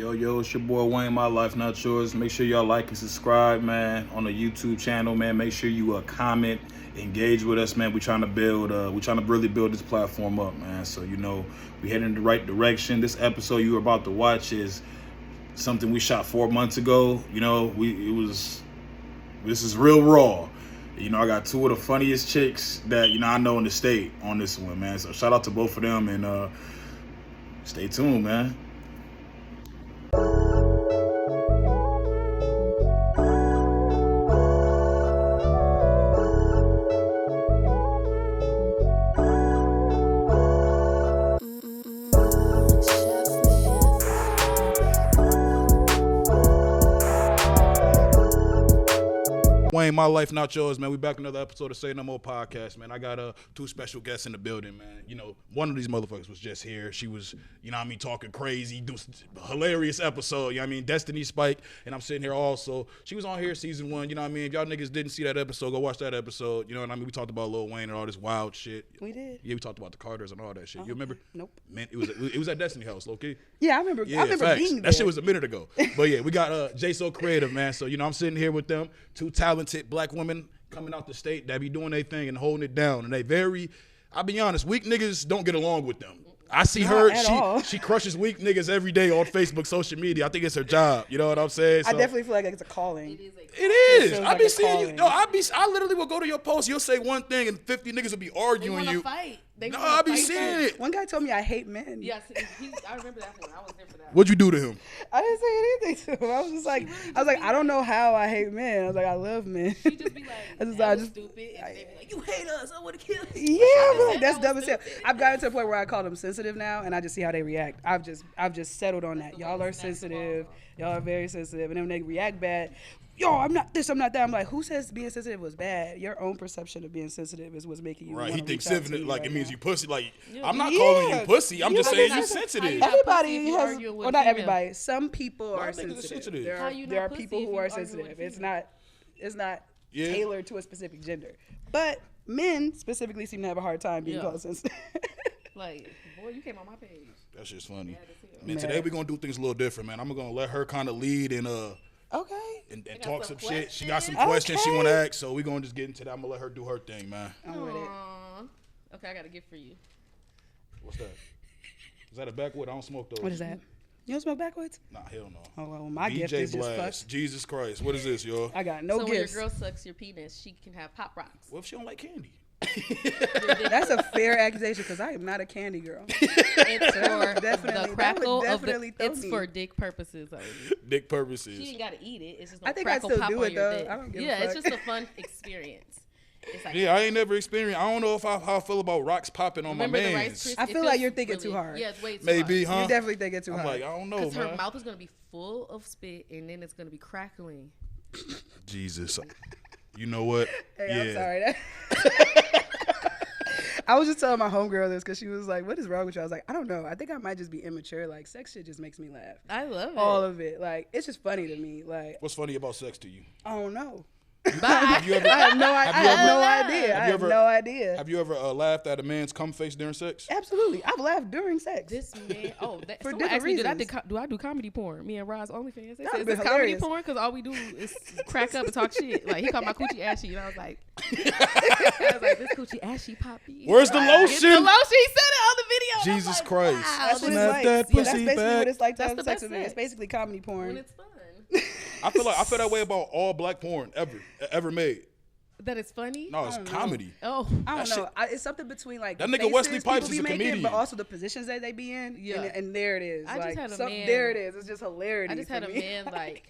Yo, it's your boy Wayne, my life, not yours. Make sure y'all like and subscribe, man, on the YouTube channel, man. Make sure you comment, engage with us, man. We trying to really build this platform up, man. So, we heading in the right direction. This episode you were about to watch is something we shot 4 months ago. This is real raw. I got two of the funniest chicks that, I know in the state on this one, man. So shout out to both of them and stay tuned, man. Wayne, my life, not yours, man. We back another episode of Say No More podcast, man. I got two special guests in the building, man. One of these motherfuckers was just here. She was, talking crazy, do hilarious episode. Destiny Spike, and I'm sitting here also. She was on here season 1. If y'all niggas didn't see that episode, go watch that episode. We talked about Lil Wayne and all this wild shit. We did. Yeah, we talked about the Carters and all that shit. You remember? Nope. Man, it was at Destiny House, okay? Yeah, I remember. Yeah, I remember facts. being there. That shit was a minute ago. But yeah, we got Jayso Creative, man. So I'm sitting here with them, two talented black women coming out the state that be doing their thing and holding it down. And I'll be honest, weak niggas don't get along with them. I see she crushes weak niggas every day on Facebook, social media. I think it's her job. You know what I'm saying? I definitely feel like it's a calling. It is. I like be seeing you. No, I literally will go to your post. You'll say one thing, and 50 niggas will be arguing you. Fight. I be seeing it. One guy told me I hate men. Yes, I remember that one. I was there for that. What'd you do to him? I didn't say anything to him. I was just like, I don't know how I hate men. I was like, I love men. She just be like, I just stupid. And they be like, you hate us. I want to kill you. Yeah, I'm like, that's dumb as hell. I've gotten to the point where I call them sensitive now, and I just see how they react. I've just settled on that. Y'all are sensitive. Y'all are very sensitive, and then when they react bad. Yo, I'm not this, I'm not that. I'm like, who says being sensitive was bad? Your own perception of being sensitive is what's making you right. He thinks sensitive like it means you pussy. Like I'm not yeah. calling you pussy. I'm just saying you sensitive. Everybody has, well, not everybody. Some people are sensitive. There are people who are sensitive. It's not tailored to a specific gender. But men specifically seem to have a hard time being called sensitive. Like, boy, you came on my page. That's just funny. Man, today we're gonna do things a little different, man. I'm gonna let her kind of lead and okay. And talk some shit. She got some questions she want to ask, so we're going to just get into that. I'm going to let her do her thing, man. I'm with it. Okay, I got a gift for you. What's that? Is that a backwood? I don't smoke those. What is that? You don't smoke backwoods? Nah, hell no. Oh, well, my DJ gift is Blast. just fuck. Jesus Christ. What is this, y'all? I got no gifts. gifts. So when your girl sucks your penis, she can have Pop Rocks. What if she don't like candy? That's a fair accusation because I am not a candy girl. It's for definitely, the crackle that of the. It's for dick purposes only. Dick purposes. She ain't got to eat it. It's just I think crackle I still pop do on it your though. dick. I don't give yeah, a fuck. it's just a fun experience. It's like, yeah, I ain't never experienced. I don't know how I feel about rocks popping on remember my the mans. Rice Krispies? I feel like you're thinking too hard. Yeah, it's way too Maybe, hard. huh? You definitely think it's too I'm hard. like, I don't know, Because man. her mouth is going to be full of spit, and then it's going to be crackling. Jesus. You know what? Hey, yeah. I'm sorry. I was just telling my homegirl this because she was like, what is wrong with you? I was like, I don't know. I think I might just be immature. Like, sex shit just makes me laugh. I love it. All of it. Like, it's just funny to me. Like, What's funny about sex to you? I don't know. Have you ever, I have no idea. I have no idea. Have you ever laughed at a man's cum face during sex? Absolutely. I've laughed during sex. This man, For someone different asked me, reasons. do I do comedy porn? Me and Roz OnlyFans. They That said, would've is this been comedy hilarious. porn? Because all we do is crack up and talk shit. Like, he called my coochie ashy, and I was like, this coochie ashy poppy. Where's the lotion? The lotion, he said it on the video. Jesus Christ. Wow, That's what it's Snap like. that Yeah, that's pussy basically back. what it's like to That's have the sex best with me. It's sex. basically comedy porn. when it's fun. I feel that way about all black porn ever made. That it's funny? No, it's comedy. Oh. I don't That know. It's something between like That the nigga faces Wesley people Pipes be is a making, comedian. but also the positions that they be in. Yeah. And there it is. I just had a man- There it is. It's just hilarity. I just for had a me. man like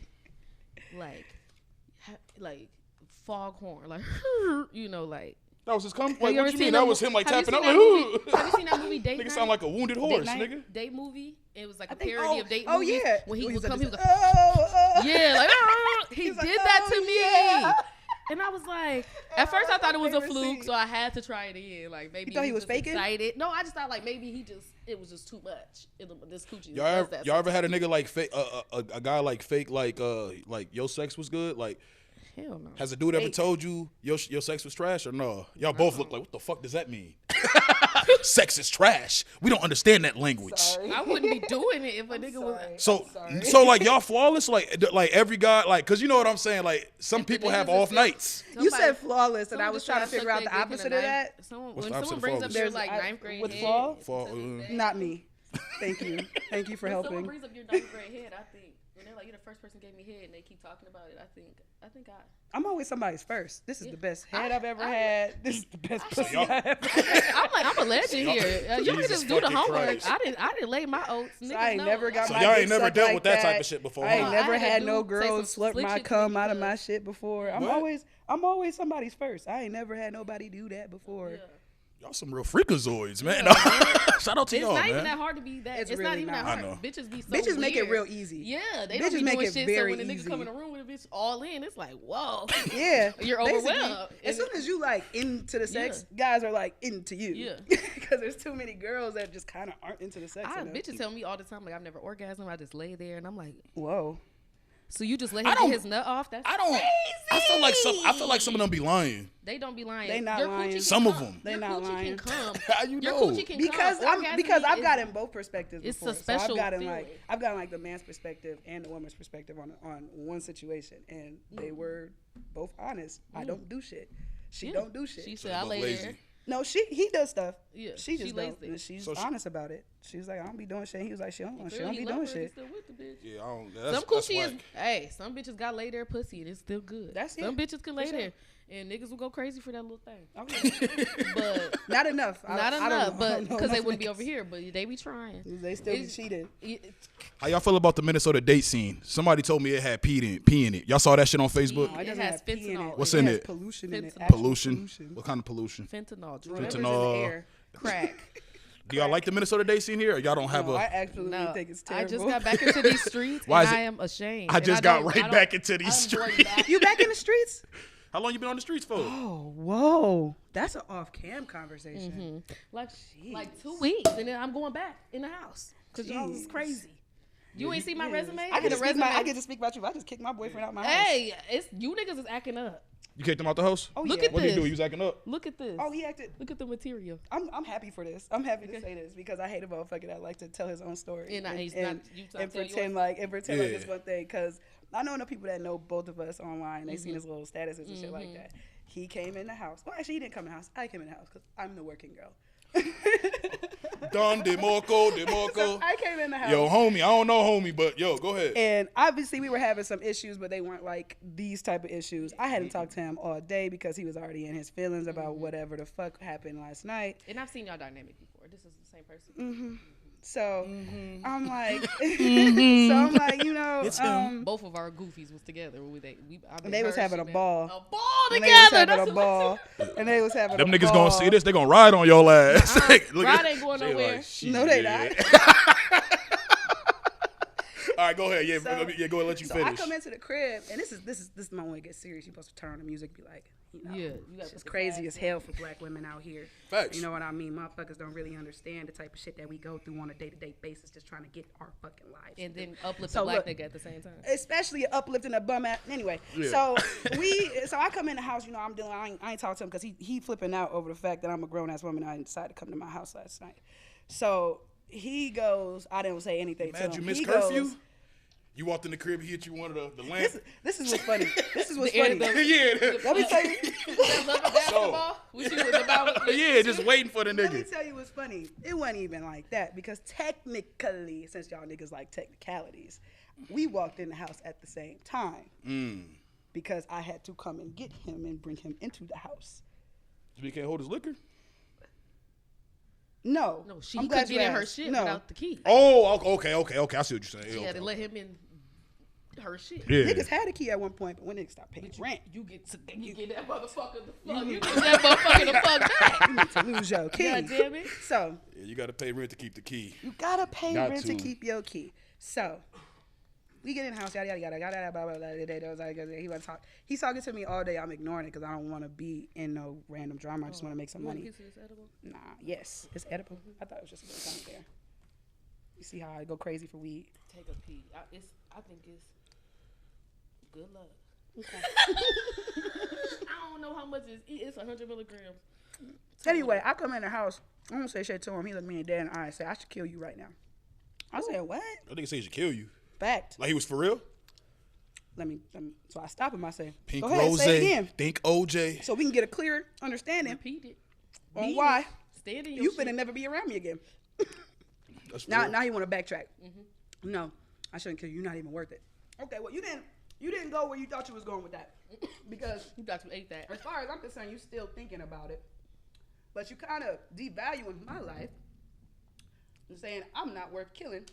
foghorn, like, like. That was his cum. Have Like, you what ever you seen mean? that That was mo- him like have you tapping seen out. that Like, movie? Have you seen that movie Date Nigga Night? sound like a wounded horse, Night? nigga. Date movie. It was like a I think- parody of date oh, movies. yeah. When he would was come, he was like, like, oh. yeah, like, he He's did like, that oh, to me. yeah. And I was like, at first I thought it was a favorite fluke, scene. so I had to try it again. Like, maybe You thought he was just faking? excited. No, I just thought like maybe it was just too much. This coochie. Y'all ever had a nigga like fake a guy like fake like your sex was good? Like Hell no. Has a dude ever told you your sex was trash or no? Y'all both look like, what the fuck does that mean? Sex is trash. We don't understand that language. Sorry. I wouldn't be doing it if a nigga was. So like y'all flawless, like every guy, like, cause you know what I'm saying. Like some people have niggas is off still- nights. You said Somebody- flawless, and I someone was just trying to tried figure out suck the their dick in opposite a of ninth- that. Someone, What's when the opposite someone of brings up flawless? your like ninth grade with head, flaw? Not me. Thank you. Thank you for when helping. someone brings up your ninth grade head, I think when they're like, you're the first person who gave me head, and they keep talking about it, I think I'm always somebody's first. This is the best head I- I've ever had. This is the best pussy y'all- I ever had. I'm a legend here. You Jesus just do the fucking homework. Christ. I didn't lay my oats. So Niggas I ain't know. never got So my y'all dick ain't never sucked dealt like with that type of shit before, I ain't huh? never I had had a no dude say girls some slurp slick my shit to cum me out of my because- shit before. What? I'm always somebody's first. I ain't never had nobody do that before. Yeah. Y'all some real freakazoids, man. Shout out to It's y'all, not man. even that hard to be that. It's It's, really not even not. that I know. hard. Bitches be so Bitches make it weird. real easy. Yeah, they Bitches don't be make doing it shit. very So when a nigga easy. come in the room with a bitch all in, it's like, whoa. Yeah, You're basically, overwhelmed. As soon as you like into the sex, guys are like into you. Yeah. Because there's too many girls that just kind of aren't into the sex. enough. Bitches tell me all the time, like, I've never orgasmed. I just lay there, and I'm like, Whoa. so you just let him get his nut off? That's I don't. crazy. I feel like some of them be lying. They don't be lying. They not Your lying. coochie can Some of come. them. They Your not coochie lying. can come. How you Your know? coochie can Because come. I've Orgasming gotten is- both perspectives it's a before. So special I've gotten feeling. like the man's perspective and the woman's perspective on one situation, and they were both honest. I don't do shit. She Yeah. don't do shit. She So said, I both lay lazy. there. No, he does stuff. Yeah, she she just lays don't. there. And she's So she- honest about it. She was like, I don't be doing shit. He was like, she don't Clearly be he doing love her, shit. he's still with the bitch. Yeah, I don't. Some That's coochie is, whack. hey, some bitches got lay their pussy and it's still good. That's some it. bitches can lay sure. there and niggas will go crazy for that little thing. Okay. But Not enough. not I enough, don't know but because they enough wouldn't be niggas. over here, but they be trying. They still be It's- cheating. How y'all feel about the Minnesota date scene? Somebody told me it had pee in it. Y'all saw that shit on Facebook? No, it doesn't has have pee in fentanyl. What's it in has it? pollution in it. Fentanyl. Actual Pollution. What kind of pollution? Fentanyl, Whatever's drugs, in the Fentanyl. air. crack. Do y'all like the Minnesota date scene here? Or y'all don't have No, a? I absolutely No, think it's I terrible. just got back into these streets Why and is it- I am ashamed. I And just got don't- right I don't- back into these I'm going streets. back. You back in the streets? How long you been on the streets for? Oh, whoa. That's an off-cam conversation. Like 2 weeks, and then I'm going back in the house because y'all is Jeez. crazy. You ain't see my Yes. resume? I had get a to speak resume. I get to speak about you. I just kicked my boyfriend out my house. Hey, it's you niggas is acting up. You kicked him out the house? Oh, Look yeah. at What did he do? this. He was acting up. Look at this. Oh, he acted. Look at the material. I'm happy for this. I'm happy to say this because I hate a motherfucker that like to tell his own story And he's not- you trying and to tell pretend yours? like Yeah. it's one thing. Because I know enough people that know both of us online. They seen his little statuses and shit like that. He came in the house. Well, actually, he didn't come in the house. I came in the house because I'm the working girl. Don DeMarco. So I came in the house. Yo, homie. I don't know homie, but yo, go ahead. And obviously we were having some issues, but they weren't like these type of issues. I hadn't talked to him all day because he was already in his feelings about whatever the fuck happened last night. And I've seen y'all dynamic before. This is the same person. So I'm like, so I'm like, you know, It's him. Both of our goofies was together. they was having a ball. A ball And they was together. having That's a what ball. And they was having Them a niggas ball. gonna see this. They gonna ride on your ass. Look Ride at- ain't going they nowhere. like, shit. No, they not. All right, go ahead. Yeah, So- go ahead. Let you So finish. I come into the crib, and this is the moment it gets serious. You're supposed to turn on the music, and be like, you know, Yeah, you gotta it's put just the crazy flag as hell for black women out here. Facts. You know what I mean? Motherfuckers don't really understand the type of shit that we go through on a day-to-day basis, just trying to get our fucking lives. And then uplift So the black look, nigga at the same time. especially uplifting a bum ass. Anyway, Yeah. so I come in the house. You know, I ain't talking to him because he flipping out over the fact that I'm a grown ass woman. I decided to come to my house last night. So he goes. I didn't say anything Mad to you him. missed He curfew? goes, You walked in the crib, he hit you one of the lamp. This is what's funny. This is what's The air- funny. the- Yeah, Let me tell you. That love of basketball, which you was about. yeah, just waiting for the Let me nigga. tell you what's funny. It wasn't even like that because technically, since y'all niggas like technicalities, we walked in the house at the same time because I had to come and get him and bring him into the house. He can't hold his liquor. No, No, she I'm couldn't glad you get in her asked. shit No. without the key. Oh, okay. I see what you're saying. She had Okay. to let him in her shit. Yeah. Niggas had a key at one point, but when niggas stopped paying rent, You get that motherfucker the fuck. You get that motherfucker the fuck back. you need to lose your key. God damn it. So Yeah, you gotta pay rent to keep the key. you gotta pay Got rent to to. keep your key. So we get in the house, yada yada yada, blah blah blah. He was talk. He's talking to me all day. I'm ignoring it because I don't want to be in no random drama. I just want to make some money. Is this edible? Nah, yes, it's edible. I thought it was just a little time there. You see how I go crazy for weed? Take a pee. I think it's good luck. I don't know how much it's 100 milligrams. Anyway, I come in the house. I don't say shit to him. He looked me in the dead in the eye and said, I should kill you right now. I said, what? I think he said he should kill you. Fact. Like he was for real? Let me. So I stop him. I say, Pink go ahead, Rose, say it again. think OJ. So we can get a clear understanding Repeat it. on why Stand in your you shit. finna never be around me again. That's Now real. he want to backtrack. No, I shouldn't kill you. You're not even worth it. Okay, well you didn't go where you thought you was going with that, because You thought you ate that. as far as I'm concerned, you still thinking about it, but you kind of devaluing my life and saying I'm not worth killing.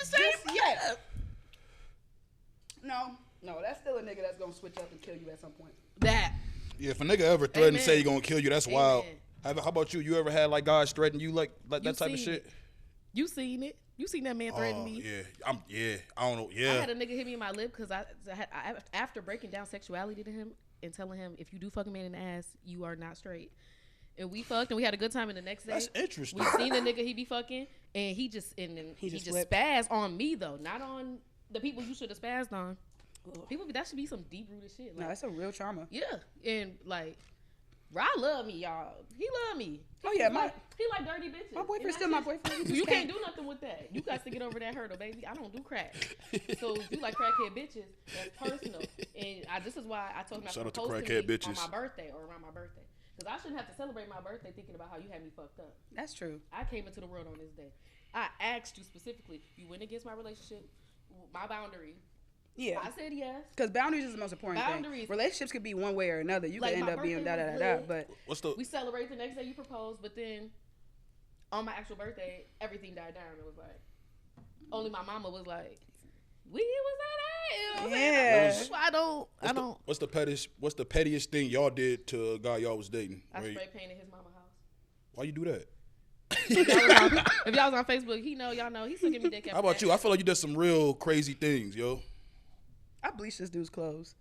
Just yet. No, that's still a nigga that's gonna switch up and kill you at some point. That. Yeah, if a nigga ever threatened to Amen. say he gonna kill you, that's wild. Amen. How about you? You ever had like guys threaten you like that You type of seen shit? it. You seen it. You seen that man threaten me. Yeah. I don't know. I Yeah. had a nigga hit me in my lip because I after breaking down sexuality to him and telling him, if you do fuck a man in the ass, you are not straight. And we fucked and we had a good time. And the next day, That's interesting. we seen the nigga he be fucking, and he just flipped. spazzed on me though, not on the people you should have spazzed on. People, that should be some deep rooted shit. No, that's a real trauma. Yeah, and like, Rod love me, y'all. He love me. Oh yeah, He like dirty bitches. my boyfriend's And still I my just- boyfriend. You You just can't do nothing with that. You got to get over that hurdle, baby. I don't do crack. So if you like crackhead bitches, that's personal. And this is why I told him not Shout to out to propose to crackhead me bitches. on my birthday or around my birthday. Because I shouldn't have to celebrate my birthday thinking about how you had me fucked up. That's true. I came into the world on this day. I asked you specifically. You went against my relationship, my boundary. Yeah. I said yes. Because boundaries is the most important Boundaries. thing. Relationships could be one way or another. You Like, could end my up being birthday da was da da da. lit. But What's the? We celebrate the next day you proposed, but then on my actual birthday, everything died down. It was like, only my mama was like, we was that. You know what I'm saying? Yeah. That's why I don't. What's the pettiest thing y'all did to a guy y'all was dating? I Right? spray painted his mama house. Why you do that? If y'all was on Facebook, y'all know he still give me dick. How about you? I feel like you did some real crazy things, yo. I bleached this dude's clothes.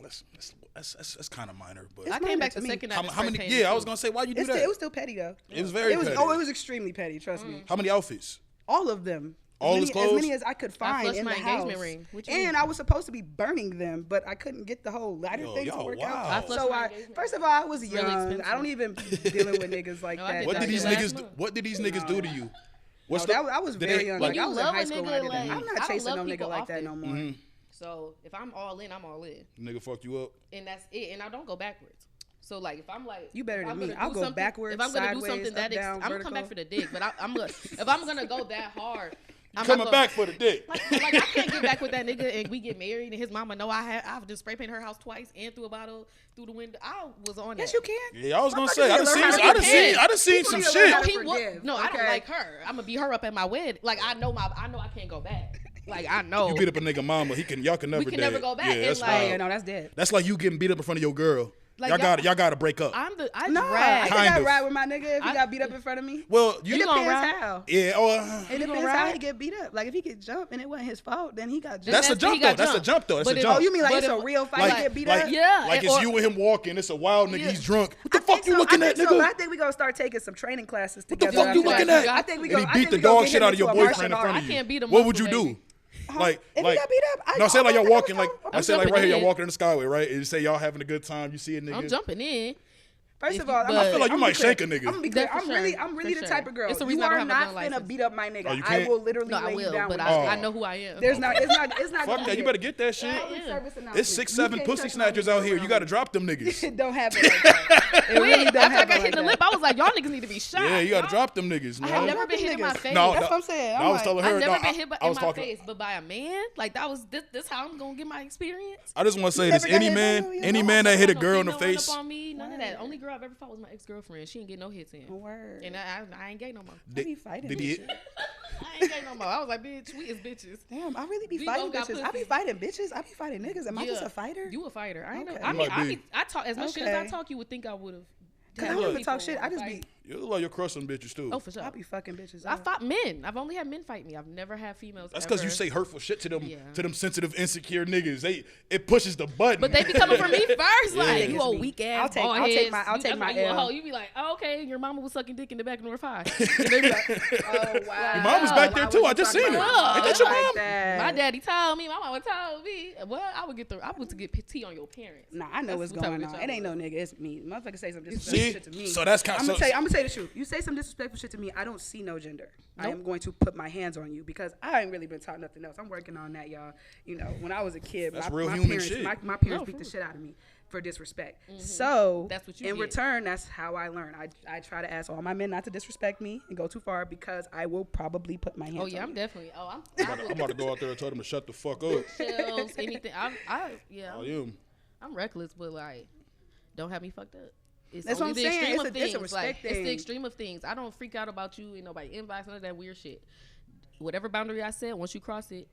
That's kind of minor, but I It's came minor back to the me. second night. how many? Yeah, I was gonna say, why you do that? It was still petty though. It was very petty. It was extremely petty. Trust me. How many outfits? All of them. All as his many, clothes? as many as I could find flushed in the my house. engagement ring. What you And mean? I was supposed to be burning them, but I couldn't get the whole lighter Yo, thing to y'all work wild. out. I flushed So my engagement first ring. of all, I was It's really young. expensive. I don't even be dealing with niggas like No, I that. did What that did these last niggas? month. What did these niggas do to you? I was very young. like, Like, I was in love a high school when I nigga, did that. like, I'm I not don't chasing love no nigga people like that often. no more. So if I'm all in, I'm all in, Nigga fucked you up. and that's it. And I don't go backwards. So like if I'm like, You better if than I'm me. gonna I'll do go something- backwards, If I'm gonna do sideways, something that up, down, I'm gonna come back vertical. for the dick, but I'm gonna if I'm gonna go that hard, I'm Coming not back for the dick. Like I can't get back with that nigga and we get married and his mama know I've just spray painted her house twice and threw a bottle through the window. I was on Yes, that. you can. Yeah, I was gonna Motherfuckers say, need I to done learn how seen, to I done forgive. seen, I done seen People some need to learn shit. how to He wa- forgive, no, I don't okay? like her. I'm gonna beat her up at my wedding. Like I know I can't go back. Like I know. You beat up a nigga mama, y'all can never. We can never date. go back, Yeah, and that's like- Oh wild. yeah, no, that's dead. That's like you getting beat up in front of your girl. Like, y'all gotta break up. I No, I drag. think Kind I'd of. ride with my nigga if he I- got beat up in front of me. Well, It you gonna depends ride? how. yeah. It gonna depends how ride? he get beat up. Like if he get jumped and it wasn't his fault, then he got jumped. That's a he jump got though. That's a jumped. jump though. That's But a if- jump. Oh, you mean like But it's a if- real fight like, to get beat like, up? Yeah, like it's or- you and him walking. It's a wild nigga. Yeah. He's drunk. What I the fuck think you so. looking I at, think so, nigga? but I think we gonna start taking some training classes What the together. fuck you after looking that. at? I think we And go. he I beat think the we gonna dog get shit him out of your into a boyfriend in martial front art. of you. I can't beat him What up, would you baby. do? Like, If like, he got beat up, no, say like y'all walking, like, I'm I say like jumping right here, y'all in. walking in the skyway, right? And say y'all having a good time. You see a nigga. I'm jumping in. First If of you- all, but- I feel like you I'm might clear. shank a nigga. I'm gonna be clear. That's for I'm really sure. the For type of girl. It's the You reason I don't are have a not gun finna license. beat up my nigga. Oh, you I can't? will literally No, I lay you will, down but with Oh. I know who I am. There's not. It's not. Fuck gonna that. be You a better get that shit. public service It's announcement. 6, You 7 can't pussy touch my snatchers nigga out here. You around gotta me. drop them niggas. It don't happen like that. It really Wait, don't after I happen got hit like in the that. lip, I was like, y'all niggas need to be shot. Yeah, you gotta Y'all- drop them niggas. I have man. never been hit in my niggas. face. No, That's what I'm saying. I I'm was like, telling her. I've never no, been hit I in was my talking. face, but by a man, like that was this how I'm gonna get my experience. I just want to say You this: never got any hit by man, no- any no, man that hit a No girl in the female run face, up on me, none of that. Word. Only girl I've ever fought was my ex-girlfriend. She didn't get no hits in, Word. and I ain't gay no more. I be fighting did he? bitches. I ain't gay no more. I was like, bitch, we is bitches. Damn, I really be We fighting both got bitches. I be pussy. fighting bitches. I be fighting niggas. Am I just Yeah. a fighter? You a fighter? I ain't Okay. know. I You mean, might be. I talk as much shit as I Okay. talk. You would think I would have. Cause I don't even talk shit. I just be. You look like you're crushing bitches too. Oh, for sure. I'll be fucking bitches. I fought men. I've only had men fight me. I've never had females. That's ever. because you say hurtful shit to them, Yeah. to them sensitive, insecure niggas. It pushes the button. But they be coming for me first. Yeah. Like, It's you old me. weak ass. I'll take my You a L. hoe. You be like, oh, okay, your mama was sucking dick in the back of North High. And they be like, Oh wow. Your mom was back there too. I just seen her. Ain't that your Like mom? that. my daddy told me, my mama told me. Well, I would get tea on your parents. Nah, I know what's That's what going type of on. bitch It I ain't was. no nigga. It's me. Motherfucker say some See? disrespectful shit to me. So that's kind I'm of. gonna tell you the truth. You say some disrespectful shit to me, I don't see no gender. I am going to put my hands on you because I ain't really been taught nothing else. I'm working on that, y'all. You know, when I was a kid, That's my real human parents, shit. my parents beat the shit out of me for disrespect. So That's what you in get. return, that's how I learn. I try to ask all my men not to disrespect me and go too far because I will probably put my hands Oh on yeah, I'm you. definitely. I'm about to go out there and tell them to shut the fuck up. Shells, anything. Yeah. I am. I'm reckless, but like, don't have me fucked up. It's That's only what I'm the saying. extreme It's of a- it's a things. Like, respect it's the thing. extreme of things. I don't freak out about you and nobody inbox, none of that weird shit. Whatever boundary I set, once you cross it,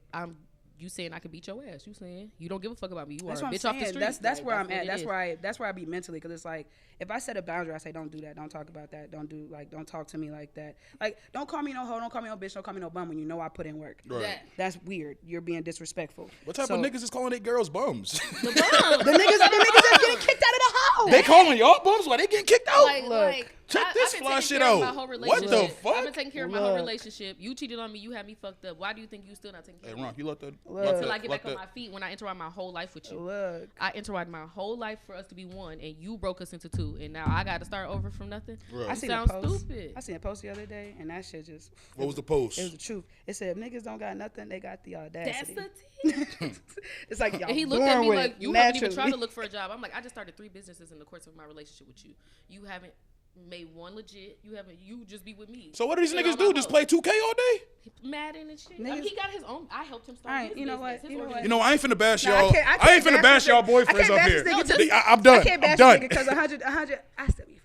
you saying I can beat your ass. You saying you don't give a fuck about me. You That's are a what I'm bitch off the saying. street. That's Like, where I'm what at. it is. That's where I be mentally because it's like if I set a boundary, I say don't do that, don't talk about that, don't talk to me like that. Like don't call me no hoe, don't call me no bitch, don't call me no bum when you know I put in work. Right. That's weird. You're being disrespectful. What type So, of niggas is calling they girls bums? The bum. The niggas that's getting kicked out of the house. They calling y'all bums while they getting kicked out? Like, check I've this been fly taking shit care of out. my whole What the relationship. fuck? I've been taking care of my whole Look. relationship. You cheated on me. You had me fucked up. Why do you think you still not taking care Hey, of me? Ron, you let that. Look. Until I get back on my feet when I intertwine my whole life with you. Look. I intertwined my whole life for us to be one, and you broke us into two, and now I got to start over from nothing. Right. I You seen sound a post. stupid. I seen a post the other day, and that shit just. What was the post? It was the truth. It said, if niggas don't got nothing, they got the That's audacity. the tea. It's like, y'all And he looked born at me with like, it, you haven't even naturally. tried to look for a job. I'm like, I just started 3 businesses in the course of my relationship with you. You haven't made one legit. You just be with me. So what do these Shit niggas on do? my Just hoe. play 2K all day? Madden and shit. I mean, Niggas- he got his own. I helped him start Alright, his you know business. what? His You know what? organization. You know, I ain't finna bash Nah, y'all. I ain't finna bash y'all boyfriends up here. I'm done. I can't bash I'm done. because 100, I still be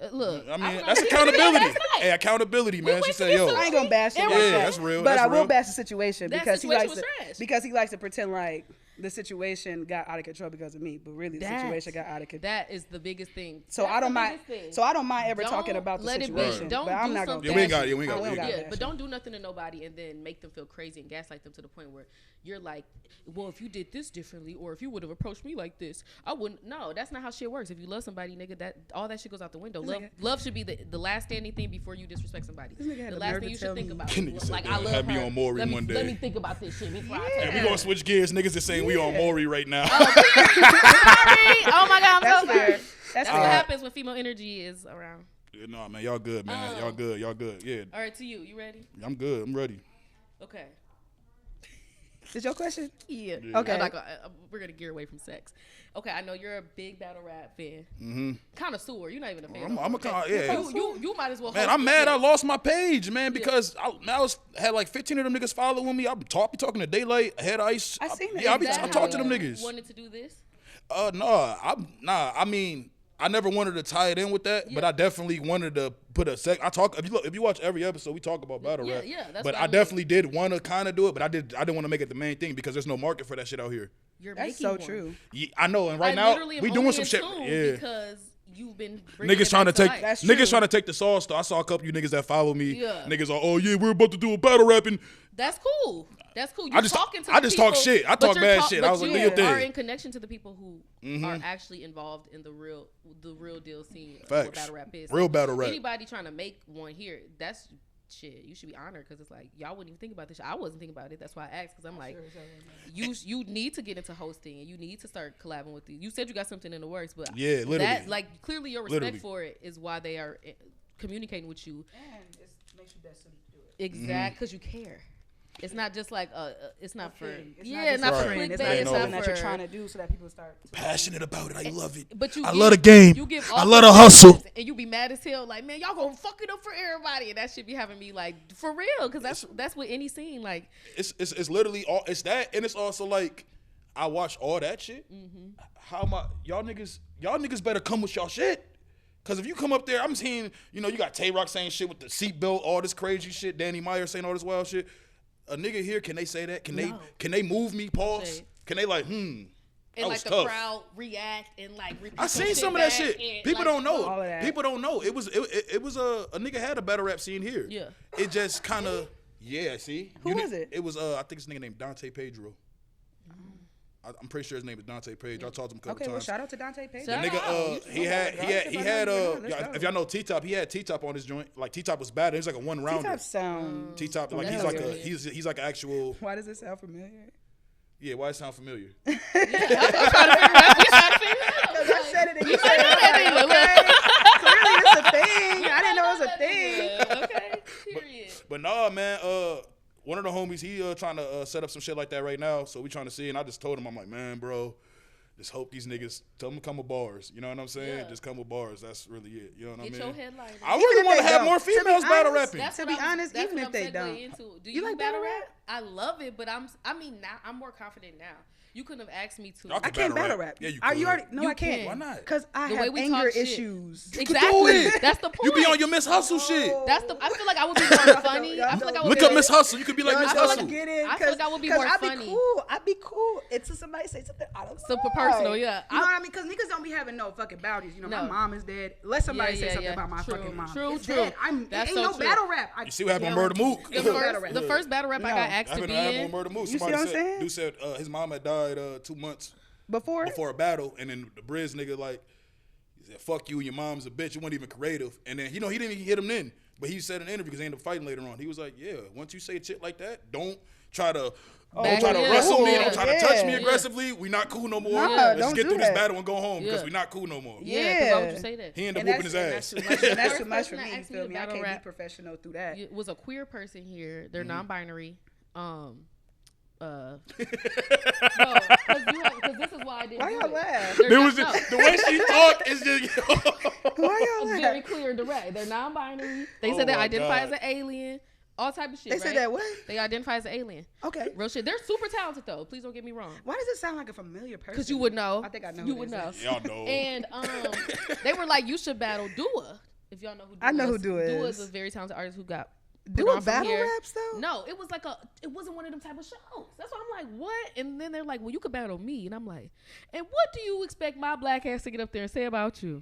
fucking. Look, I mean, went that's on the accountability. last night. Hey, accountability, man. went She to said, get yo. some- I ain't gonna bash him Yeah, like that. that's real. But That's I will real. bash the situation That because he situation likes was to trash. because he likes to pretend like the situation got out of control because of me, but really the situation got out of control. That is the biggest thing. So That's I don't the mind. biggest thing. So I don't mind ever Don't talking about the let it be. situation. Don't but I'm do not gonna. something- Yeah, we ain't bash got it. him. We ain't got it. I don't Yeah, gotta Yeah, bash but him. don't do nothing to nobody and then make them feel crazy and gaslight them to the point where you're like, well, if you did this differently or if you would have approached me like this, I wouldn't. No, that's not how shit works. If you love somebody, nigga, that all that shit goes out the window. Love should be the last standing thing before you disrespect somebody. This nigga had The the last nerve thing to you tell should think me. about. Nigga said Like, that I love had me her. on Maury one day. Let me think about this shit before I And tell we her. gonna switch gears. Niggas is saying we on Maury right now. Sorry. Oh my god, I'm That's so fair. sorry. That's That's fair. what happens when female energy is around. Yeah, no, man, y'all good, man. Y'all good. Y'all good. Yeah, All right, to you. You ready? I'm good. I'm ready. Okay. Is your question? Yeah. Okay. We're gonna gear away from sex. Okay, I know you're a big battle rap fan. Mm-hmm. Connoisseur. You're not even a fan. I'm a yeah. You might as well. Man, host I'm the mad shit. I lost my page, man, because I had like 15 of them niggas following me. I be talking to Daylight, Head Ice. I seen that. Yeah, Is I that talk how to them you niggas. Wanted to do this. I mean, I never wanted to tie it in with that, but I definitely wanted to put a sec. If you watch every episode, we talk about battle rap. Yeah, that's but what I I mean. definitely did want to kind of do it, but I didn't want to make it the main thing because there's no market for that shit out here. You're That's making so one. true. Yeah, I know, and right I now literally am we only doing some in shit. tune Yeah. because you've been bringing Niggas it trying to back take life. That's niggas true. trying to take the sauce. Though I saw a couple of you niggas that follow me. Yeah. Niggas are, oh yeah, we're about to do a battle rapping. That's cool. That's cool. I just talking to I the just people, talk shit. I but talk you're bad shit. I but was like, you do your are thing. in connection to the people who are actually involved in the real deal scene of Facts. what battle rap is. Real battle rap. Anybody trying to make one here, that's shit. You should be honored because it's like y'all wouldn't even think about this shit. I wasn't thinking about it. That's why I asked because I'm like, you need to get into hosting and you need to start collabing with these. You said you got something in the works, but Yeah, literally. that like clearly your respect Literally. for it is why they are communicating with you. And it makes you best suited to do it. Exact, because you care. It's not just like it's not for It's not not for just a trend. clickbait. It's not It's just not something that you're for- trying to do so that people start. Passionate about it. I love it. But you I give- love the game. You give I all love the the hustle. business, and you be mad as hell. Like, man, y'all gonna fuck it up for everybody, and that shit be having me like for real, because that's what any scene like. It's literally all it's that, and it's also like I watch all that shit. How my y'all niggas better come with y'all shit. Cause if you come up there, I'm seeing, you got Tay Rock saying shit with the seatbelt, all this crazy shit, Danny Meyer saying all this wild shit. A nigga here, can they say that? Can they move me? Pause. Shade. Can they like, And That like was the tough. crowd react and like repeat I seen some of that shit. People don't know. All of that. People don't know. It was a nigga had a battle rap scene here. Yeah. It just kind of see. Who was it? It was I think it's a nigga named Dante Pedro. I'm pretty sure his name is Dante Pedro. I talked to him a couple Okay, well, times. shout out to Dante Page. The Shout nigga, out. he had Let's if y'all know T-Top, he had T-Top on his joint. Like T-Top was bad. It was like a one rounder. T-Top sound. T-Top, like he's familiar. like he's like an actual. Why does it sound familiar? Yeah, why it sound familiar? We trying to figure out. Because I said it and you You said might know that it. nigga. Clearly it's a thing. I didn't know it was a thing. Okay, period. But nah, man. One of the homies, he trying to set up some shit like that right now. So we trying to see, and I just told him, I'm like, man, bro, just hope these niggas tell them to come with bars. You know what I'm saying? Yeah. Just come with bars. That's really it. You know what I Get mean? your headliner. I really if want to they have don't. more To be females battle honest, rapping. To be honest, that's even what if I'm they segueing don't. into. Do You like battle rap? I love it, but I mean, now I'm more confident now. You couldn't have asked me to. Y'all I could can't battle battle rap. rap. Yeah, you Are could. you already? No, You I can't. can. Why not? Because I The way have we anger talk shit. issues. do Exactly. it. That's the point. You be on your Miss Hustle shit. That's the. I feel like I would be more funny. I feel like I would Look be up Miss Hustle. You could be like Y'all Miss don't Hustle. get it. I feel like I would be more I'd funny. be cool. I'd be cool until somebody say something I don't Super like. personal, yeah. You know what I mean? Because niggas don't be having no fucking boundaries. You know, my No. mom is dead. Let somebody Yeah, say yeah, something yeah. about my True, fucking mom. true, It's true. dead. That's ain't so no true. battle rap. You see what happened with Murder Mook? The first battle rap I got asked to Happened be to happen in. with Murder Mook. You see Somebody what I'm said, saying? dude said his mom had died 2 months Before a battle, and then the Briz nigga like he said, "Fuck you, your mom's a bitch." It wasn't even creative, and then he didn't even hit him then, but he said in an interview because they ended up fighting later on. He was like, "Yeah, once you say shit like that, don't try to." Don't try to yeah. wrestle me. Yeah. Don't try to touch me Yeah. aggressively. We not cool no more. Nah, Let's don't get do through this that. battle and go home because Yeah. we not cool no more. Yeah, 'cause why would you say that? He ended And up whooping his that's ass. too much. And that's too First much for person me. that You asked me feel to me? I battle can't be rap. professional through that. It was a queer person here. They're non-binary. No, because this is why I didn't. Why do y'all it. laugh? They're There not- was just, the way she talk is just. Why y'all very laugh? clear and direct. They're non-binary. They Oh said they my identify God. as an alien. All type of shit. They said right? that what? They identify as an alien. Okay. Real shit. They're super talented though. Please don't get me wrong. Why does it sound like a familiar person? Because you would know. I think I know. You who would this know. is. Y'all know. And they were like, you should battle Dua. If y'all know who Dua I know who is. Dua Dua is. is a very talented artist who got put Do a on from battle here. raps though? No, it was like it wasn't one of them type of shows. That's why I'm like, what? And then they're like, well, you could battle me. And I'm like, and what do you expect my black ass to get up there and say about you?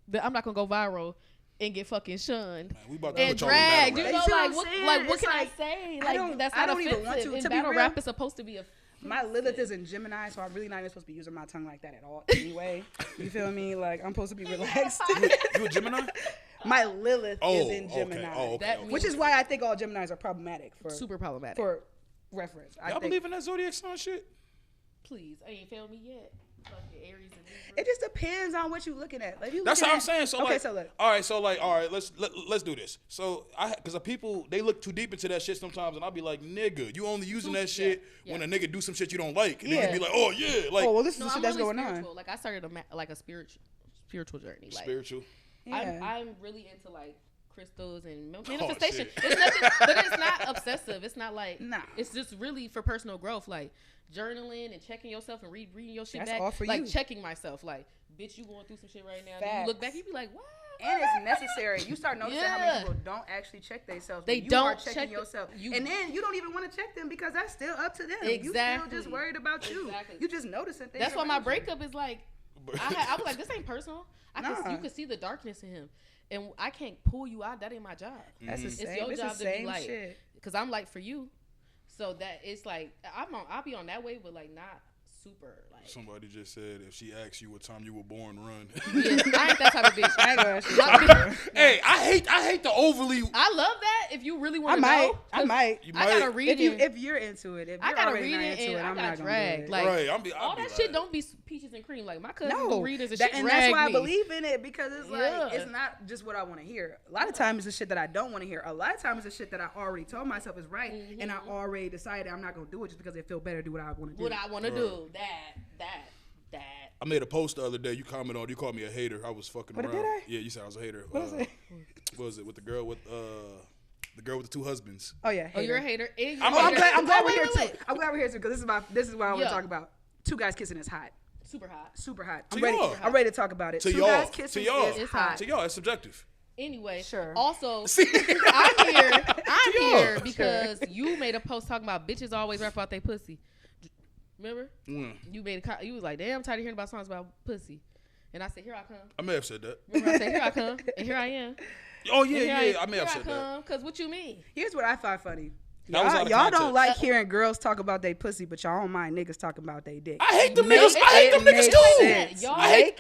That I'm not gonna go viral and get fucking shunned We about to and put y'all in battle dragged. You rap. know, You see what like I'm what? saying? Like what It's can like, I say? I Like don't- that's I not don't even offensive. want to. And To be battle real, rap is supposed to be a. My Lilith is in Gemini, so I'm really not even supposed to be using my tongue like that at all. Anyway, you feel me? Like I'm supposed to be relaxed. You a Gemini? My Lilith is in okay. Gemini, Oh, okay. That okay. which is why I think all Geminis are problematic for super problematic. for reference. I Y'all think believe in that zodiac sign shit? Please, I ain't failed me yet. Fucking Aries and Libra. it just depends on what you're looking at. Like, if you That's looking what I'm saying. So okay, like, so look. all right. Let's do this. So because people they look too deep into that shit sometimes, and I'll be like, nigga, you only using that shit Yeah. when a nigga do some shit you don't like, and then Yeah. you be like, oh yeah, like Oh well, this is No, the shit I'm that's really going spiritual. on. Like I started a spiritual journey. Like spiritual. Yeah. I'm really into like crystals and Oh, manifestation. shit. It's nothing, but it's not obsessive. It's not like Nah. It's just really for personal growth, like journaling and checking yourself and reading your shit That's back. all for like you. checking myself, like bitch, you going through some shit right now. Then you look back, you be like, what? And it's necessary. You start noticing how Yeah. many people don't actually check themselves. They You don't are checking check the- yourself, you- and then you don't even want to check them because that's still up to them. You Exactly. still just worried about you. Exactly. You just noticing things. That's why my around you. breakup is like. I was like, this ain't personal. Nah. You could see the darkness in him, and I can't pull you out. That ain't my job. That's the It's same. your It's job the to be same light, shit. because I'm light for you. So that it's like I'll be on that way, but like not super like. Somebody just said if she asks you what time you were born, run. Yeah, I ain't that type of bitch. I ain't gonna ask you. Hey, I hate the overly. I love that. If you really I want to might. know, I might. You I gotta might. read it. If you're into it, if I you're gotta already read not it, into and it, I I'm gotta not gonna drag. do it. Like Right, all that shit don't be peaches and cream. Like my cousin do No, readers and that- shit. and that's drag why I me. believe in it because it's Yeah. like it's not just what I want to hear. A lot of times it's the shit that I don't want to hear. A lot of times it's the shit that I already told myself is right, and I already decided I'm not gonna do it just because it feel better to do what I want to do. What I want to do. That. I made a post the other day. You commented on. You called me a hater. I was fucking What around. did I? Yeah, you said I was a hater. What is it? What was it with the girl with the two husbands? Oh yeah. Oh, you're a hater. And you're I'm a a- I'm hater. glad we're Wait, here wait, too. wait. I'm glad we're here too because this is what I want Yeah. to talk about. Two guys kissing is hot. Super hot. Super hot. To I'm ready. y'all. I'm ready to talk about it. To Two y'all. guys To kissing y'all. is It's hot. hot. To y'all, it's subjective. Anyway, Sure. Also, See? I'm here y'all. because you made a post talking about bitches always rap about they pussy. Remember? You made you was like, damn, I'm tired of hearing about songs about pussy. And I said, here I come. I may have said that. Remember I said, here I come. And here I am. Oh, yeah. I may have said Here I that. come. Because what you mean? Here's what I thought funny. That was out of Y'all context. don't like hearing girls talk about their pussy, but y'all don't mind niggas talking about their dick. I hate them niggas. I hate them niggas too. Y'all I hate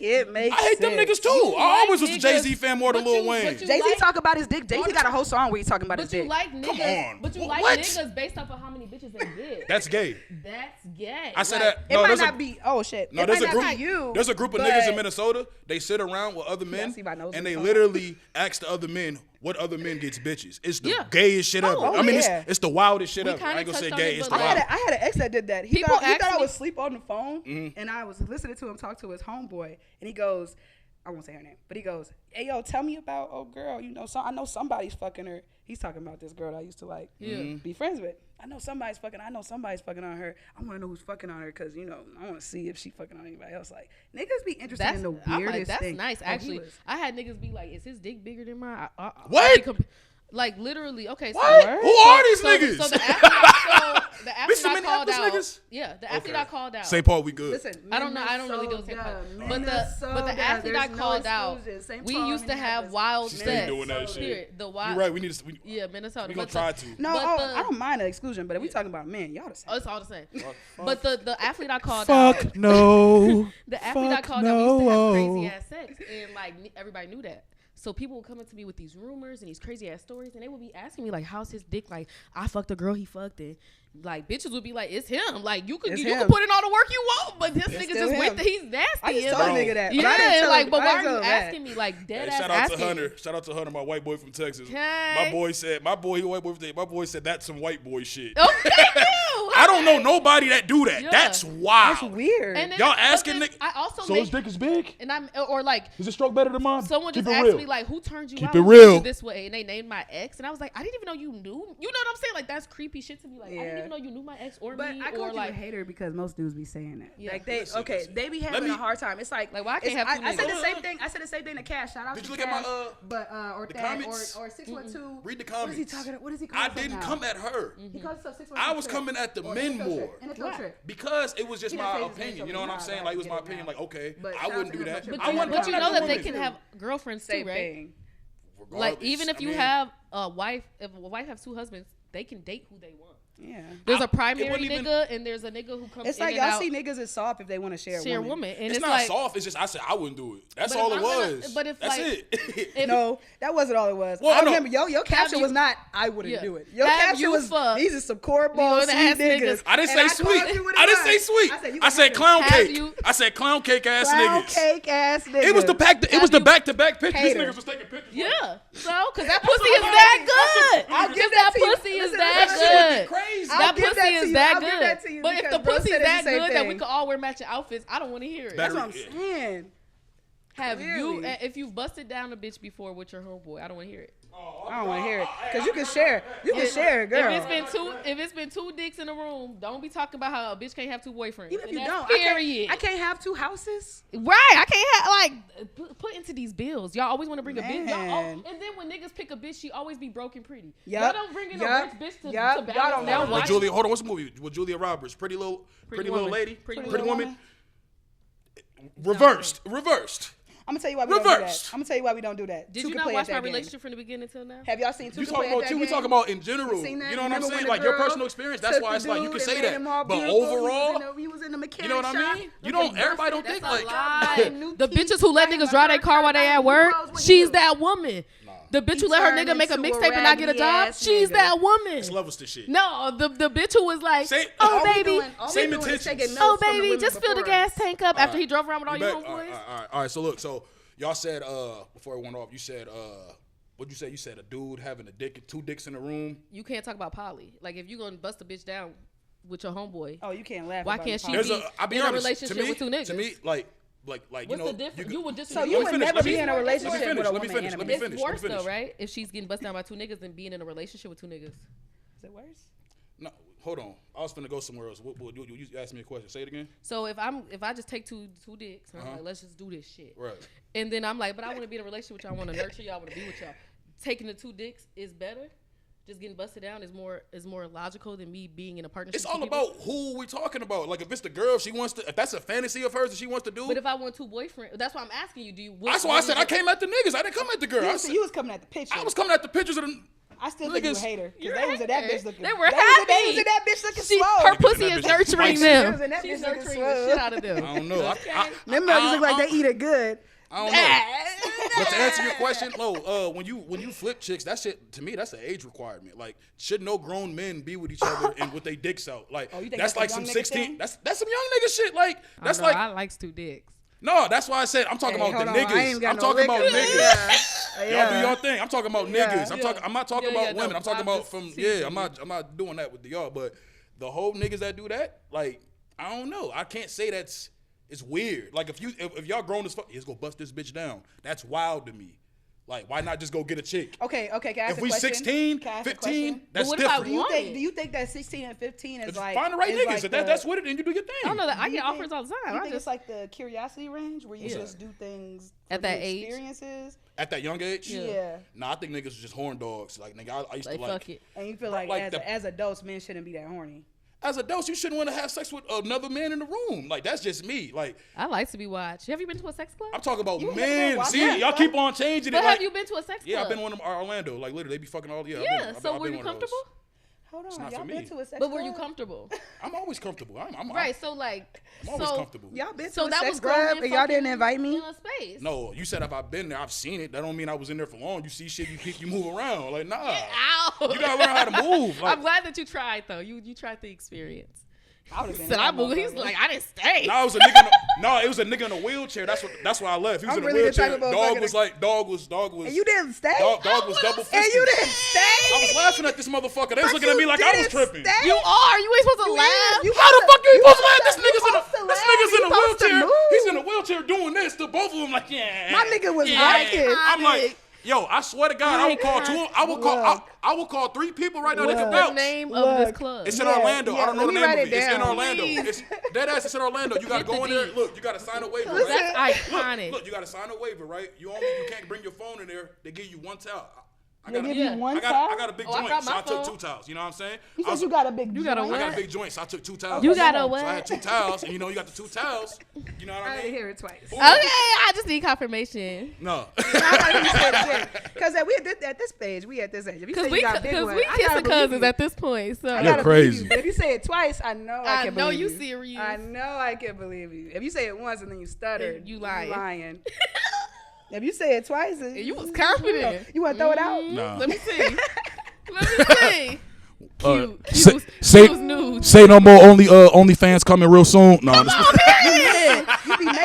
them niggas too. I always was a Jay-Z fan more than Lil Wayne. Jay-Z talk about his dick. Jay-Z got a whole song where he talking about his dick. Come on. But you like What? niggas based off of how many bitches they get. That's gay. That's gay. I said Like, that. It No, might there's not a be. Oh shit. no. It There's might a not group. be you. There's a group of but- niggas in Minnesota. They sit around with other men, see my nose and is they on. literally ask the other men what other men gets bitches. It's the Yeah. gayest shit ever. oh, I mean, yeah. it's the wildest shit We ever. I kinda ain't gonna say touched on gay. it, It's but the I wildest. had an ex that did that. He People thought I ask me- was asleep on the phone, and I was listening to him talk to his homeboy, and he goes, I won't say her name, but he goes, "Hey yo, tell me about girl. You know, so I know somebody's fucking her." He's talking about this girl that I used to like be friends with. I know somebody's fucking on her. I want to know who's fucking on her because you know I want to see if she fucking on anybody else. Like niggas be interested That's in the I'm weirdest like, that's thing. nice. Oh, he Actually, was- I had niggas be like, "Is his dick bigger than mine?" What? Like literally, okay. So, What? Who are these so, niggas? So the athlete some I called Minneapolis out. niggas? Yeah, the athlete I called out. St. Paul, we good. Listen, I don't know. I don't really do St. Paul. But the Minnesota, athlete I there's no called out, exclusion. St. we Paul, used to have Minneapolis. wild She sex. stayed doing that shit. Period. The wild. You're right. We need to. Yeah, Minnesota. We gonna But try the- to. No, but the- I don't mind the exclusion, but if we talking about men, y'all the same. Oh, it's all the same. But the athlete I called out, Fuck no. the athlete I Fuck called out, we used to have no. crazy ass sex, and like everybody knew that. So people would come up to me with these rumors and these crazy ass stories, and they would be asking me like, "How's his dick?" Like, I fucked a girl he fucked, and like bitches would be like, "It's him." Like you could It's you him. can put in all the work you want, but this nigga still just him. with it. He's nasty. I just and, told a like, nigga that. Yeah, but I didn't tell like, him- but I why didn't are tell you him that. asking me like dead Hey, ass shout out to asking? Hunter. Shout out to Hunter, my white boy from Texas. Okay. My boy said, my boy said that's some white boy shit. Okay, I don't know nobody that do that. Yeah. That's wild. That's weird. And then, Y'all but asking then nigga- I also So make, his dick is big? and I'm or like Is his stroke better than mine? someone Keep just it asked real. me like, who turned you Keep out? it Who turned you real. this way, and they named my ex, and I was like, I didn't even know you knew. You know what I'm saying? Like that's creepy shit to me. Like I didn't Yeah. even know you knew my ex or But me, I or called you like a hater because most dudes be saying that. Yeah. Like they Listen, listen. they be Let having me- a hard time. It's like why I can't it's- have two I said the niggas? same thing. I said the same thing to Cash. Shout out Did to you look at Cash. my, but or the Cash comments? or 612. Read the What is he comments. talking? What is he? I didn't come at her He calls himself 612. I was coming at the men more. NFL trip. because it was just He didn't my say his name, opinion. so You know what nah, I'm saying? I Like it was get my it opinion. now. Like okay, But I shout wouldn't out to do NFL that. trip. But I you, wouldn't but come you at know the that they women. can have girlfriends too, Same right? thing. Like Regardless, even if I you mean, have a wife, if a wife has two husbands, they can date who they want. Yeah. There's a it primary wouldn't even- nigga, and there's a nigga who comes It's in like and y'all out. see niggas as soft if they want to share Share a woman. woman, and it's it's, not like, soft. It's just I said I wouldn't do it. That's But all if it I'm gonna- was. but if, that's like, it. if- No, that wasn't all it was. Well, I no. remember your caption you- was not I wouldn't Yeah. do it. Your Have caption you was fucked these are some cornball you sweet ass niggas. niggas. I didn't And say called sweet. you what it I didn't say was. sweet. I said, you I can said have clown Have cake. you- I said clown cake ass clown niggas. cake ass niggas. It was the back. It was the back-to-back pictures. These Hater. niggas was taking pictures. yeah. So, cause that pussy is that good. I'll give that that to you. pussy is Listen, that listen, good. Crazy. I'll That give pussy that to is you. that I'll give good. that to you But if because the bro pussy said is the that same good that we thing. could all wear matching outfits, I don't want to hear it. That's what I'm Yeah. saying. Have you, Clearly. if you've busted down a bitch before with your homeboy, I don't want to hear it. I don't want to hear it because you can share. You can share, girl. If it's been two dicks in a room, don't be talking about how a bitch can't have two boyfriends. Even if And you that's don't, period. I can't have two houses. Right, I can't have put into these bills. Y'all always want to bring a bitch. Man. And then when niggas pick a bitch, she always be broken pretty. Yup. Y'all don't bring in Yup. a rich bitch to Yup. balance Y'all don't down. know. Why? With Julia, hold on. What's the movie with Julia Roberts? Pretty little Woman. lady. Pretty Pretty Woman. woman. Reversed. I'm gonna tell you why we don't do that. Reversed. I'm gonna tell you why we don't do that. Did Two you can not play watch at that my game. relationship from the beginning till now? Have y'all seen two You can talking play at about that two? We game? talking about in general. You seen that? You know what I'm Remember saying? when Like the your girl personal experience. That's took why the it's like you dude can and say made that. him all But beautiful. overall, he was in the mechanic you know what I shop. mean? You don't. Everybody don't think like. Lie. The bitches who let niggas drive their car while they at work, she's that woman. The bitch who let her nigga make a turned into mixtape a and not get a job, raggedy-ass she's nigga. that woman. It's levels to shit. No, the bitch who was like, Same- oh all we baby, Same intentions. oh baby, just fill the gas tank up after he drove around with all your All homeboys. right. So look. So y'all said before it went off, you said what'd you say? You said a dude having a dick, two dicks in the room. You can't talk about poly. Like if you gonna bust a bitch down with your homeboy, Oh, you can't laugh. why about can't the she politics. be I'll be in a honest. relationship To me, with two niggas? To me, like you What's know, the difference? You would just So you would never be in a relationship Let me with a finish. woman. Let me It's finish. worse though, right? If she's getting busted down by two niggas than being in a relationship with two niggas. Is it worse? No, hold on. I was finna go somewhere else. You asked me a question. Say it again. So if I just take two dicks, and I'm like, let's just do this shit. Right. And then I'm like, but I want to be in a relationship with y'all. I want to nurture y'all. I want to be with y'all. Taking the two dicks is better. just getting busted down is more logical than me being in a partnership. It's all about who we talking about. Like, if it's the girl, if that's a fantasy of hers that she wants to do. But if I want 2 boyfriends, that's why I'm asking you. That's why I said I came at the niggas. I didn't come at the girl. You was coming at the picture. I was coming at the pictures of the. I still think you a hater because they was in that bitch looking. They were happy. They was in that bitch looking slow. Her pussy is nurturing them. She's nurturing the shit out of them. I don't know. Them niggas look like they eat it good. I don't know. But to answer your question, when you flip chicks, that shit to me, that's an age requirement. Like, should no grown men be with each other and with their dicks out? Like, that's like some 16. That's some young nigga shit. Like, that's like I likes 2 dicks. No, that's why I said I'm talking about the niggas. I'm talking about niggas. Y'all do your thing. I'm talking about niggas. I'm not talking about women. I'm talking about I'm not doing that with y'all. But the whole niggas that do that, like, I don't know. I can't say it's weird. Like, if y'all grown as fuck, let's go bust this bitch down. That's wild to me. Like, why not just go get a chick? Okay. Can I ask if we 16, 15, that's different. Do you think that 16 and 15 is like find the right niggas? Like that's what it, and you do your thing. I don't know that. I get offers all the time. You think it's like the curiosity range where you just do things at that age? Experiences at that young age. Yeah. Nah, I think niggas are just horn dogs. Like, nigga, I used to like. Fuck it. And you feel like as adults, men shouldn't be that horny. As adults, you shouldn't want to have sex with another man in the room. Like, that's just me. Like, I like to be watched. Have you been to a sex club? I'm talking about men. See, y'all keep on changing it. But have you been to a sex club? Yeah, I've been to one of them Orlando. Like, literally, they be fucking all. Yeah. So were you comfortable? Hold on, y'all been to a sex club? But were you comfortable? I'm always comfortable. I'm right. So like, I'm always comfortable. Y'all been to a sex club and y'all didn't invite me? In a space. No, you said if I've been there, I've seen it. That don't mean I was in there for long. You see shit, you move around. Like, nah. Ow. You gotta learn how to move. Like, I'm glad that you tried though. You tried the experience. I would have been. So I moved. He's like, I didn't stay. No, it was a nigga. It was a nigga in a wheelchair. That's why I left. He was in a wheelchair. Dog was. And you didn't stay. Dog was double fisted. And you didn't stay. I was laughing at this motherfucker. They was looking at me like I was tripping. Stay? You are. You ain't supposed to laugh. How the fuck are you supposed to laugh? This nigga's in a wheelchair. He's in a wheelchair doing this to both of them. Like, yeah. My nigga was rocking. I'm like. Yo, I swear to God, I will call 2. I will call 3 people right now that can vouch. The name of this club. It's in Orlando. I don't know the name of it. It's in Orlando. Please. It's dead ass. It's in Orlando. You gotta go in there. Look, you gotta sign a waiver. That's Right? iconic. Look, you gotta sign a waiver, right? You can't bring your phone in there. They give you 1 towel. I got a big joint, so I took 2 towels. You know what I'm saying? You said you got a big joint. I got a big joint, so I took 2 towels. You got a what? So I had 2 towels, and you got the 2 towels. You know what I mean? I didn't hear it twice. Okay, I just need confirmation. No. Because we at this stage, we at this age. Because we kissing cousins at this point. So you're crazy. But if you say it twice, I know I can believe you. I know you serious. I know I can believe you. If you say it once and then you stuttered, you lying. If you say it twice, you was confident. You want to throw it out? No. Let me see. Say no more. OnlyFans coming real soon. No.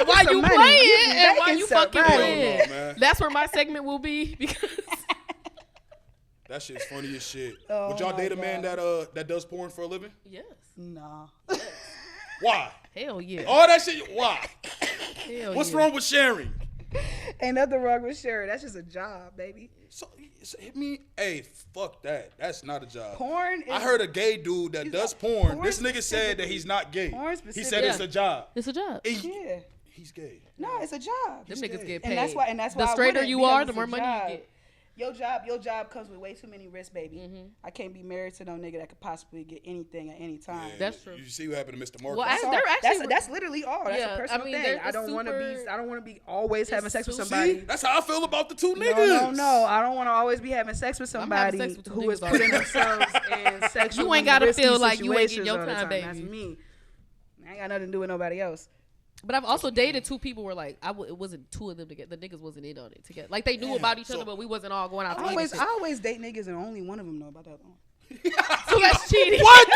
Why you playing and why you fucking playing? That's where my segment will be because that shit's funny as shit. Oh, would y'all date a man that does porn for a living? Yes. No. Why? Hell yeah. All that shit. Why? What's wrong with sharing? Ain't nothing wrong with sharing. That's just a job, baby. So hey, fuck that. That's not a job. Porn is, I heard a gay dude that does porn. This nigga said that he's not gay. He said it's a job. It's a job. Yeah. He's gay. No, it's a job. Them niggas get paid. And that's why the straighter you are, the more money you get. Your job comes with way too many risks, baby. Mm-hmm. I can't be married to no nigga that could possibly get anything at any time. Yeah, that's true. You see what happened to Mr. Marcus? Well, that's literally all. That's a personal thing. I don't want to be always having sex with somebody. See? That's how I feel about the 2 niggas. No. I don't want to always be having sex with somebody who is putting themselves in sexual. You ain't gotta feel like you ain't getting your time, baby. That's me. I ain't got nothing to do with nobody else. But I've also dated 2 people where like it wasn't 2 of them together. The niggas wasn't in on it together. Like they knew about each other, but we wasn't all going out. I always date niggas and only one of them know about the other one. So that's cheating. What?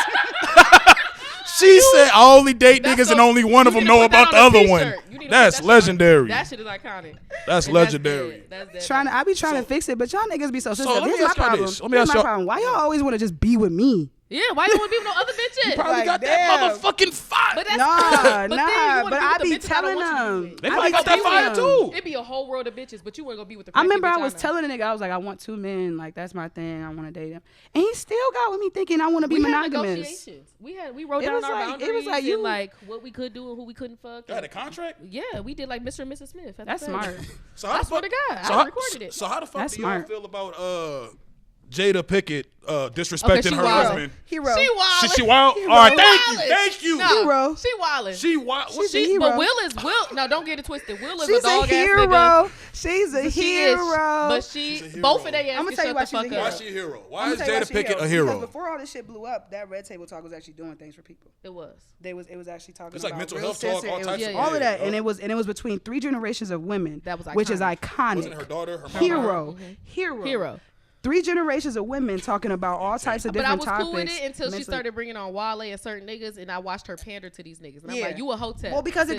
She said I only date niggas and only one of them know about the other one. That's legendary. That shit is iconic. That's legendary. I be trying to fix it, but y'all niggas be so sensitive. This is my problem. Let me ask y'all. Why y'all always want to just be with me? Yeah, why you want to be with no other bitches? You probably got that motherfucking fire. But that's but I be telling them. They probably got that fire too. It'd be a whole world of bitches, but you wouldn't go be with the I remember I was telling a nigga, I was like, I want 2 men. Like, that's my thing. I want to date him. And he still got with me thinking I want to be monogamous. We wrote down our boundaries. It was like you like what we could do and who we couldn't fuck. You had a contract? Yeah, we did like Mr. and Mrs. Smith. That's smart. I swear to God, I recorded it. So how the fuck do y'all feel about Jada Pickett disrespecting she her wildin'. husband. Hero. She wild. She wild? All right, thank you. No, Hero. she wildin'. She wild. She's a hero. But Will. No, don't get it twisted. Will is She's a dog a ass hero. nigga. She's a She is, hero. but She's a hero. both of their ass I'ma can tell you shut why the she's a fuck hero. Why up. she a hero? Why I'ma is tell you why Jada she Pickett a Because hero? before all this shit blew up, that Red Table Talk was actually doing things for people. It was. It was actually talking It's about like mental real health talk, sensitive- all it types was of- all of yeah, that, and it was between 3 generations of women. That was which is iconic. iconic. Wasn't her daughter, her mama? Hero, Mm-hmm. Hero. 3 generations of women talking about all types of But I different was topics. cool with it until she mentally. started bringing on Wale and certain niggas, and I watched her pander to these niggas, and I'm Yeah. like, you a hotep. Well, because it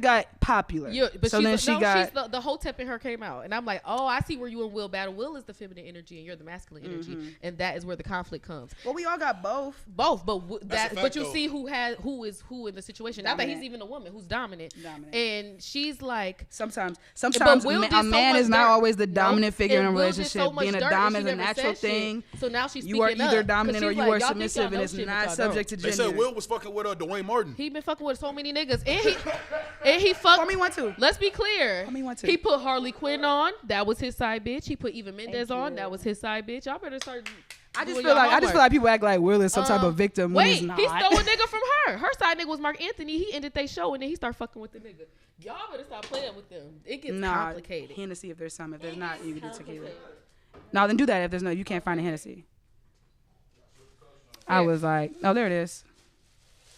got popular. Yeah, but so she's then the, she no, got. she's the hotep in her came out, and I'm like, oh, I see where you and Will battle. Will is the feminine energy, and you're the masculine energy, and that is where the conflict comes. Well, we all got both. Both, but That's a fact, but you though. see who is who in the situation. Not that he's even a woman who's dominant. And she's like, Sometimes Will did a so man much is not dirt. always the dominant Nope. figure in a And Will did relationship. so much Being a dirt, and dominant she is a never natural said shit. thing. So now she's You are speaking either up, 'cause dominant she's or you like, are y'all think y'all submissive, know and it's shit, but not y'all subject to They gender. said Will was fucking with Dwayne Martin. He been fucking with so many niggas, and he fucked. Call me one too. Let's be clear. Call me one too. He put Harley Quinn on. That was his side bitch. He put Eva Mendes on. you. That was his side bitch. Y'all better start. I just doing feel your like homework. people act like Will is some type of victim when Wait, he's not. he stole a nigga from her. Her side nigga was Mark Anthony. He ended their show and then he started fucking with the nigga. Y'all better stop playing with them. It gets complicated. Hennessy if there's some. If there's not, you can do tequila. No, then do that. If there's no, you can't find a Hennessy. I was like, oh, there it is.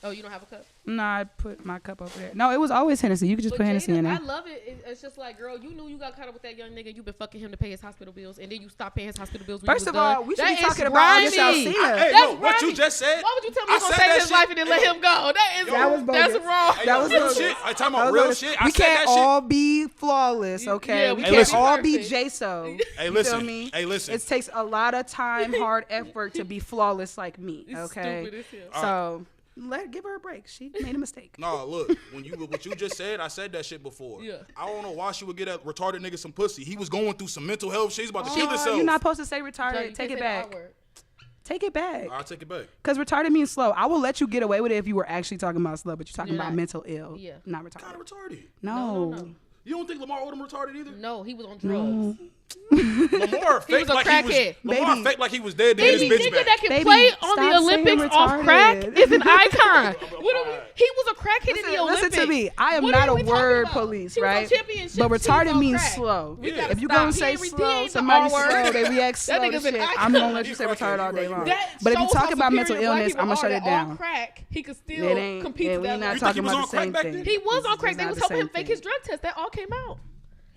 Oh, you don't have a cup? No, I put my cup over there. No, it was always Hennessy. You could just But put Hennessy Jada, in I there. love it. It's just like, girl, you knew you got caught up with that young nigga. You been fucking him to pay his hospital bills, and then you stopped paying his hospital bills. When First you of was all, done. we should That be is talking about this grimy. Alcina. Hey, That's no, what grimy. you just said. Why would you tell me I you're gonna said save that his shit. life and then let him go? That was bogus. That's wrong. Hey, That was real bogus. shit. I talking That about was real bogus. shit. I We said can't that shit. all be flawless, okay? Yeah, we we can't can't be all be perfect. Jayso. Hey, You listen. feel me? Hey, listen. It takes a lot of time, hard effort to be flawless like me, It's okay? stupid as hell. So give her a break. She made a mistake. Nah, look, what you just said, I said that shit before. Yeah. I don't know why she would get that retarded nigga some pussy. He was going through some mental health shit. He's about to kill himself. You're not supposed to say So retarded. you Take can't it say the back. R word. Take it back. I'll take it back. Because retarded means slow. I will let you get away with it if you were actually talking about slow, but you're talking You're about not. mental ill. Yeah. Not retarded. Kind of retarded. No. You don't think Lamar Odom retarded either? No, he was on drugs. Lamar faked a like crackhead. Lamar Baby. faked like he was dead to get his Baby, bitch nigga back. that can Baby, play on stop the saying Olympics off crack retarded. is an icon. He was a crackhead in the Olympics. Listen to me. I am What not are a we talking word about? police, She was on right? championships, But she was retarded on means crack. slow. We gotta If you stop. gonna He say ain't slow, the somebody R word. slow, they react That slow to nigga's an shit. icon. I'm gonna let you You say crackhead, retarded all you day right, long. you right. That But if you shows talk how about mental superior black illness, people I'm gonna are shut that it down. On crack, he could It still ain't, compete to and we that not level. think he talking was about on the same crack back thing. then? He was on crack. It's They not was the helping same him fake thing. his drug test. That all came out.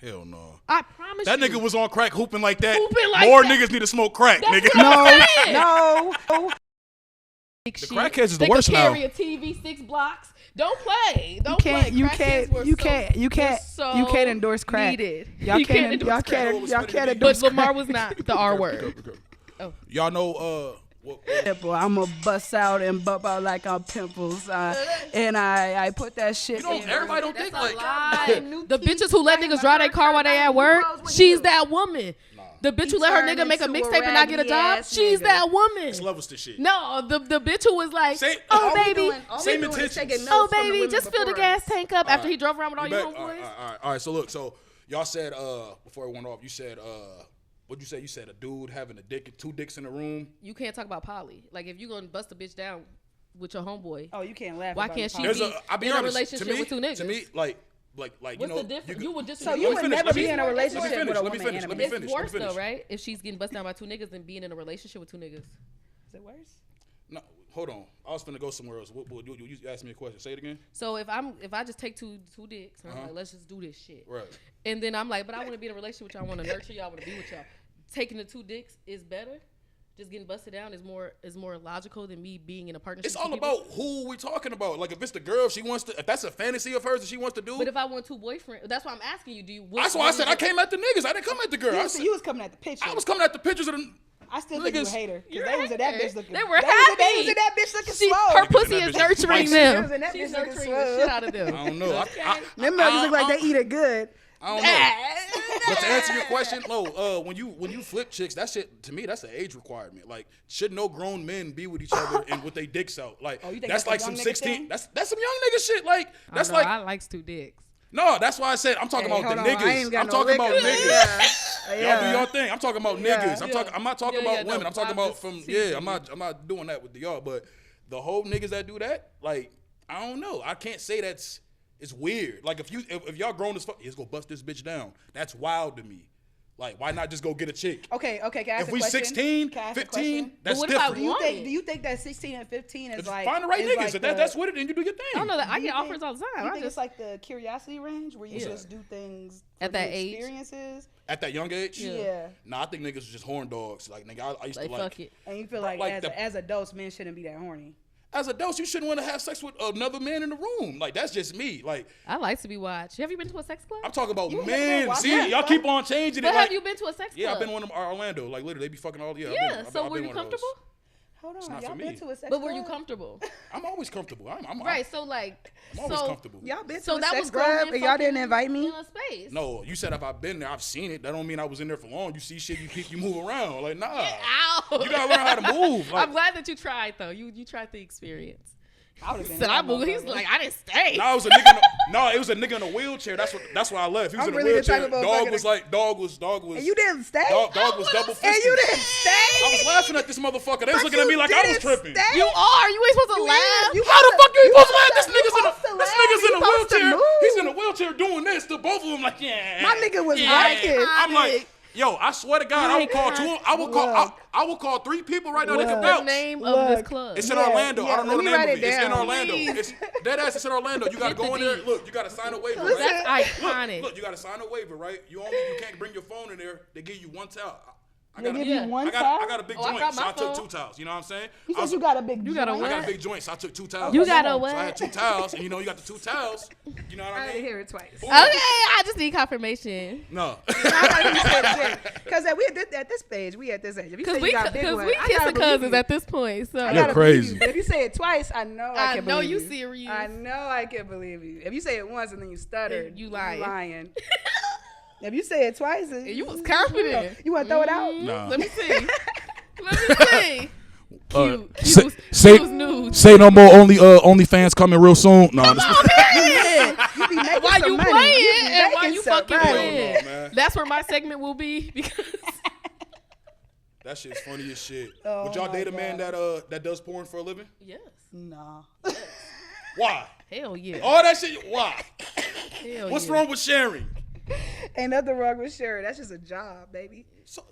Hell no. I promise That you. nigga was on crack hooping like that. Hooping like More that. niggas need to smoke crack, That's nigga. what I'm saying. No. The crackheads is the they worst could now. carry a TV 6 blocks. Don't play. Don't You can't. play. You Crackheads can't. were You so- can't. You can't. they're so You can't endorse crack. needed. Y'all You can't. endorse Y'all crack. can't. Y'all can't But endorse But Lamar crack. was not the R word. Oh. Y'all know Pimple. I'm gonna bust out and bump out like on pimples, and I put that shit. don't- in. everybody don't think like The bitches who let niggas drive their car while they at work, she's that woman. The bitch who let her turned nigga make a into a mixtape and not get a raggedy job, ass she's nigga. that woman. it's levels to shit. No, the bitch who was like, Same- oh all we baby, doing- all we Same doing is intentions. taking notes oh from the baby, women just fill the before gas us. tank up after right. he drove around with all You you bet- homeboys. all right. So look, so y'all said before it went off, you said what'd you say? You said a dude having two dicks in a room. You can't talk about poly. Like if you gonna bust a bitch down with your homeboy, Oh, you can't laugh. why about can't the she pop. be I'll be in a honest, relationship to me, with two niggas? To me, like What's you know, the difference? You would just So let you me would finish, never let me be in a finish, relationship let me with a finish, woman let me and a finish. man. It's worse finish. though, right? If she's getting busted down by two niggas than being in a relationship with two niggas. Is it worse? No, hold on. I was finna go somewhere else. You asked me a question. Say it again. So if I just take two dicks, and I'm like, let's just do this shit. Right. And then I'm like, but I want to be in a relationship with y'all. I want to nurture y'all. I want to be with y'all. Taking the two dicks is better. Just getting busted down is more logical than me being in a partnership. It's with all two people. about who we talking about. Like if it's the girl, if that's a fantasy of hers that she wants to do. But if I want two boyfriends, that's why I'm asking you. Do you? That's why I said I came at the niggas. I didn't come at the girl. You was coming at the picture. I was coming at the pictures of the. I still think you a niggas. hater because You're they was in that hater. bitch looking. They were They happy. was in that bitch looking She, slow. her Niggas in pussy that is bitch nurturing spicy. them. Niggas in that She's bitch looking nurturing slow. the shit out of them. I don't know. Them niggas look like they eat it good. I don't know. But to answer your question, when you flip chicks, that shit to me that's an age requirement. Like, should no grown men be with each other and with their dicks out? Like, you think that's that's a like young some nigga 16. thing? That's some young nigga shit. Like, that's I like likes two dicks. No, that's why I said I'm talking about the niggas. I'm talking about niggas. Y'all do your thing. I'm talking about niggas. I'm not talking about women. I'm talking about from I'm not doing that with y'all. But the whole niggas that do that, like, I don't know. I can't say it's weird. Like if y'all grown as fuck, let's go bust this bitch down. That's wild to me. Like, why not just go get a chick? Okay. Can I ask if we 16, 15, that's different. Do you think that 16 and 15 is like find the right niggas? Like that's what it is. You do your thing. I don't know that. I get offers all the time. You think it's like the curiosity range where you just do things at that age? Experiences? At that young age? Yeah. Nah, I think niggas are just horn dogs. Like, nigga, I used to like. Fuck it. And you feel like as adults, men shouldn't be that horny. As adults, you shouldn't want to have sex with another man in the room. Like, that's just me. Like, I like to be watched. Have you been to a sex club? I'm talking about men. See, y'all keep on changing it. But like, have you been to a sex club? Yeah, I've been one of Orlando. Like, literally, they be fucking all. Yeah. So were you comfortable? Hold on, y'all been to a sex club? But were you comfortable? I'm always comfortable. Right. So like, I'm always comfortable. Y'all been to a sex club and y'all didn't invite me? In a space. No, you said if I've been there, I've seen it. That don't mean I was in there for long. You see shit, you move around. Like, nah. Ow. You gotta learn how to move. Like, I'm glad that you tried though. You tried the experience. I would have been. So I moved. He's like, I didn't stay. No, it was a nigga. It was a nigga in a wheelchair. That's why I left. He was in a wheelchair. Dog was. And you didn't stay. Dog was double fisted. And you didn't stay. I was laughing at this motherfucker. They was looking at me like I was tripping. Stay? You are. You ain't supposed to laugh. How the fuck you supposed to laugh? This nigga's in a wheelchair. He's in a wheelchair doing this to both of them. Like, yeah. My nigga was rocking. I'm like. Yo, I swear to God, I would call two. I would call three people right now that can vouch. The name of this club. It's in Orlando. I don't know the name of it. It's in Orlando. Please. It's dead ass. It's in Orlando. You gotta go in there. Look, you gotta sign a waiver. That's Right? iconic. Look, you gotta sign a waiver, right? You can't bring your phone in there. They give you one towel. I got a big joint, so I took 2 towels. You know what I'm saying? You said you got a big joint. I got a big joint, so I took 2 towels. You got a what? So I had 2 towels, and you got the 2 towels. You know what I mean? I didn't hear it twice. Okay, I just need confirmation. No. Because we at this age, we at this age. If you say you got a big one, we kissing cousins at this point. So You're crazy. But if you say it twice, I know I can believe you. I know you serious. I know I can believe you. If you say it once and then you stutter, you lying. If you say it twice, you was confident. You want to throw it out? Nah. Let me see. Cute. Say no more. OnlyFans coming real soon. No. Why you playing and why you fucking playing? Man. That's where my segment will be because that shit's funny as shit. Oh Would y'all date a man that does porn for a living? yes. Nah. Why? Hell yeah. All that shit. Why? Hell What's yeah. wrong with sharing? Ain't nothing wrong with sharing. That's just a job, baby. So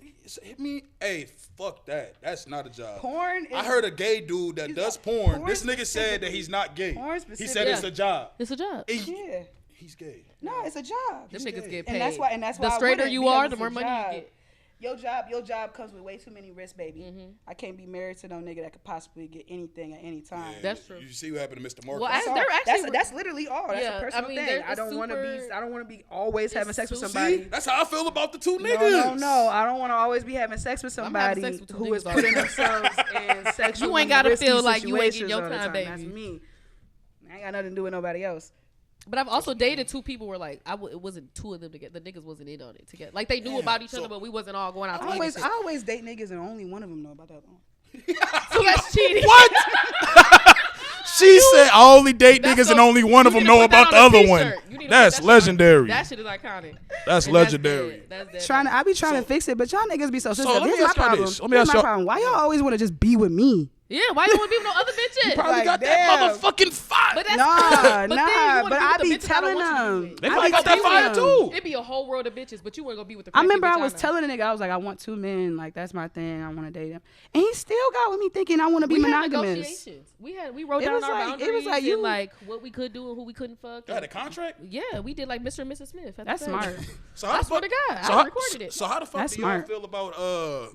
hit me. Hey, fuck that. That's not a job. Porn is, I heard a gay dude that does porn. This nigga said that he's not gay. He said it's a job. It's a job. Yeah. He's gay. No, it's a job. Them niggas get paid. And that's why the straighter you are, the more money you get. Your job comes with way too many risks, baby. Mm-hmm. I can't be married to no nigga that could possibly get anything at any time. Yeah, that's true. You see what happened to Mr. Marcus? Well, that's literally all. That's a personal thing. I don't want to be always having sex with somebody. See? That's how I feel about the 2 niggas. No. I don't want to always be having sex with somebody who is putting themselves in sexual. You ain't gotta feel like you ain't getting your time, baby. That's me. I ain't got nothing to do with nobody else. But I've also dated 2 people where like it wasn't 2 of them together. The niggas wasn't in on it together. Like they knew about each other, but we wasn't all going out. I always date niggas and only one of them know about the other one. So that's cheating. What? She said I only date niggas and only one of them know about the other one. That's legendary. That shit is iconic. That's legendary. I be trying to fix it, but y'all niggas be so sensitive. Let me ask y'all this. Let me ask y'all. Why y'all always want to just be with me? Yeah, why you want to be with no other bitches? You probably got that motherfucking fire. But that's but I be telling them. They probably got that fire too. It'd be a whole world of bitches, but you want to go be with the I remember I was telling a nigga, I was like, I want 2 men. Like, that's my thing. I want to date him. And he still got with me thinking I want to be monogamous. We wrote down our boundaries. It was like you like what we could do and who we couldn't fuck. You had a contract? Yeah, we did like Mr. and Mrs. Smith. That's smart. I swear to God, I recorded it. So how the fuck do y'all feel about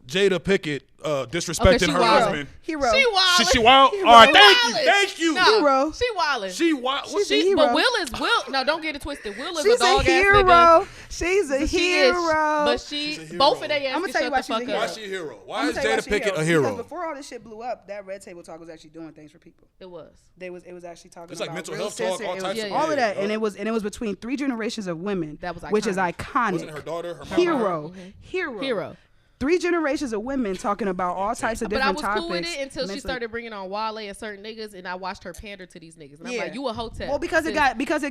Jada Pickett disrespecting her husband? Hero. She wild. All right, thank you. No, hero. She wildin'. She wild. She's a hero. But Will. No, don't get it twisted. Will is She's a dog a hero. ass nigga. She's a hero. But she both of their asses. I'm gonna tell you why she's a hero. Why is she a hero? Why is Jada Pickett a hero? Because before all this shit blew up, that Red Table Talk was actually doing things for people. It was. It was actually talking. It's about like mental health talk, all types of all of that, and it was between 3 generations of women. That was iconic. Which is iconic. Wasn't her daughter? Her mama? Hero. 3 generations of women talking about all types of different topics. But I was cool with it until she started bringing on Wale and certain niggas, and I watched her pander to these niggas. And I'm like, you a hotep. Well, because it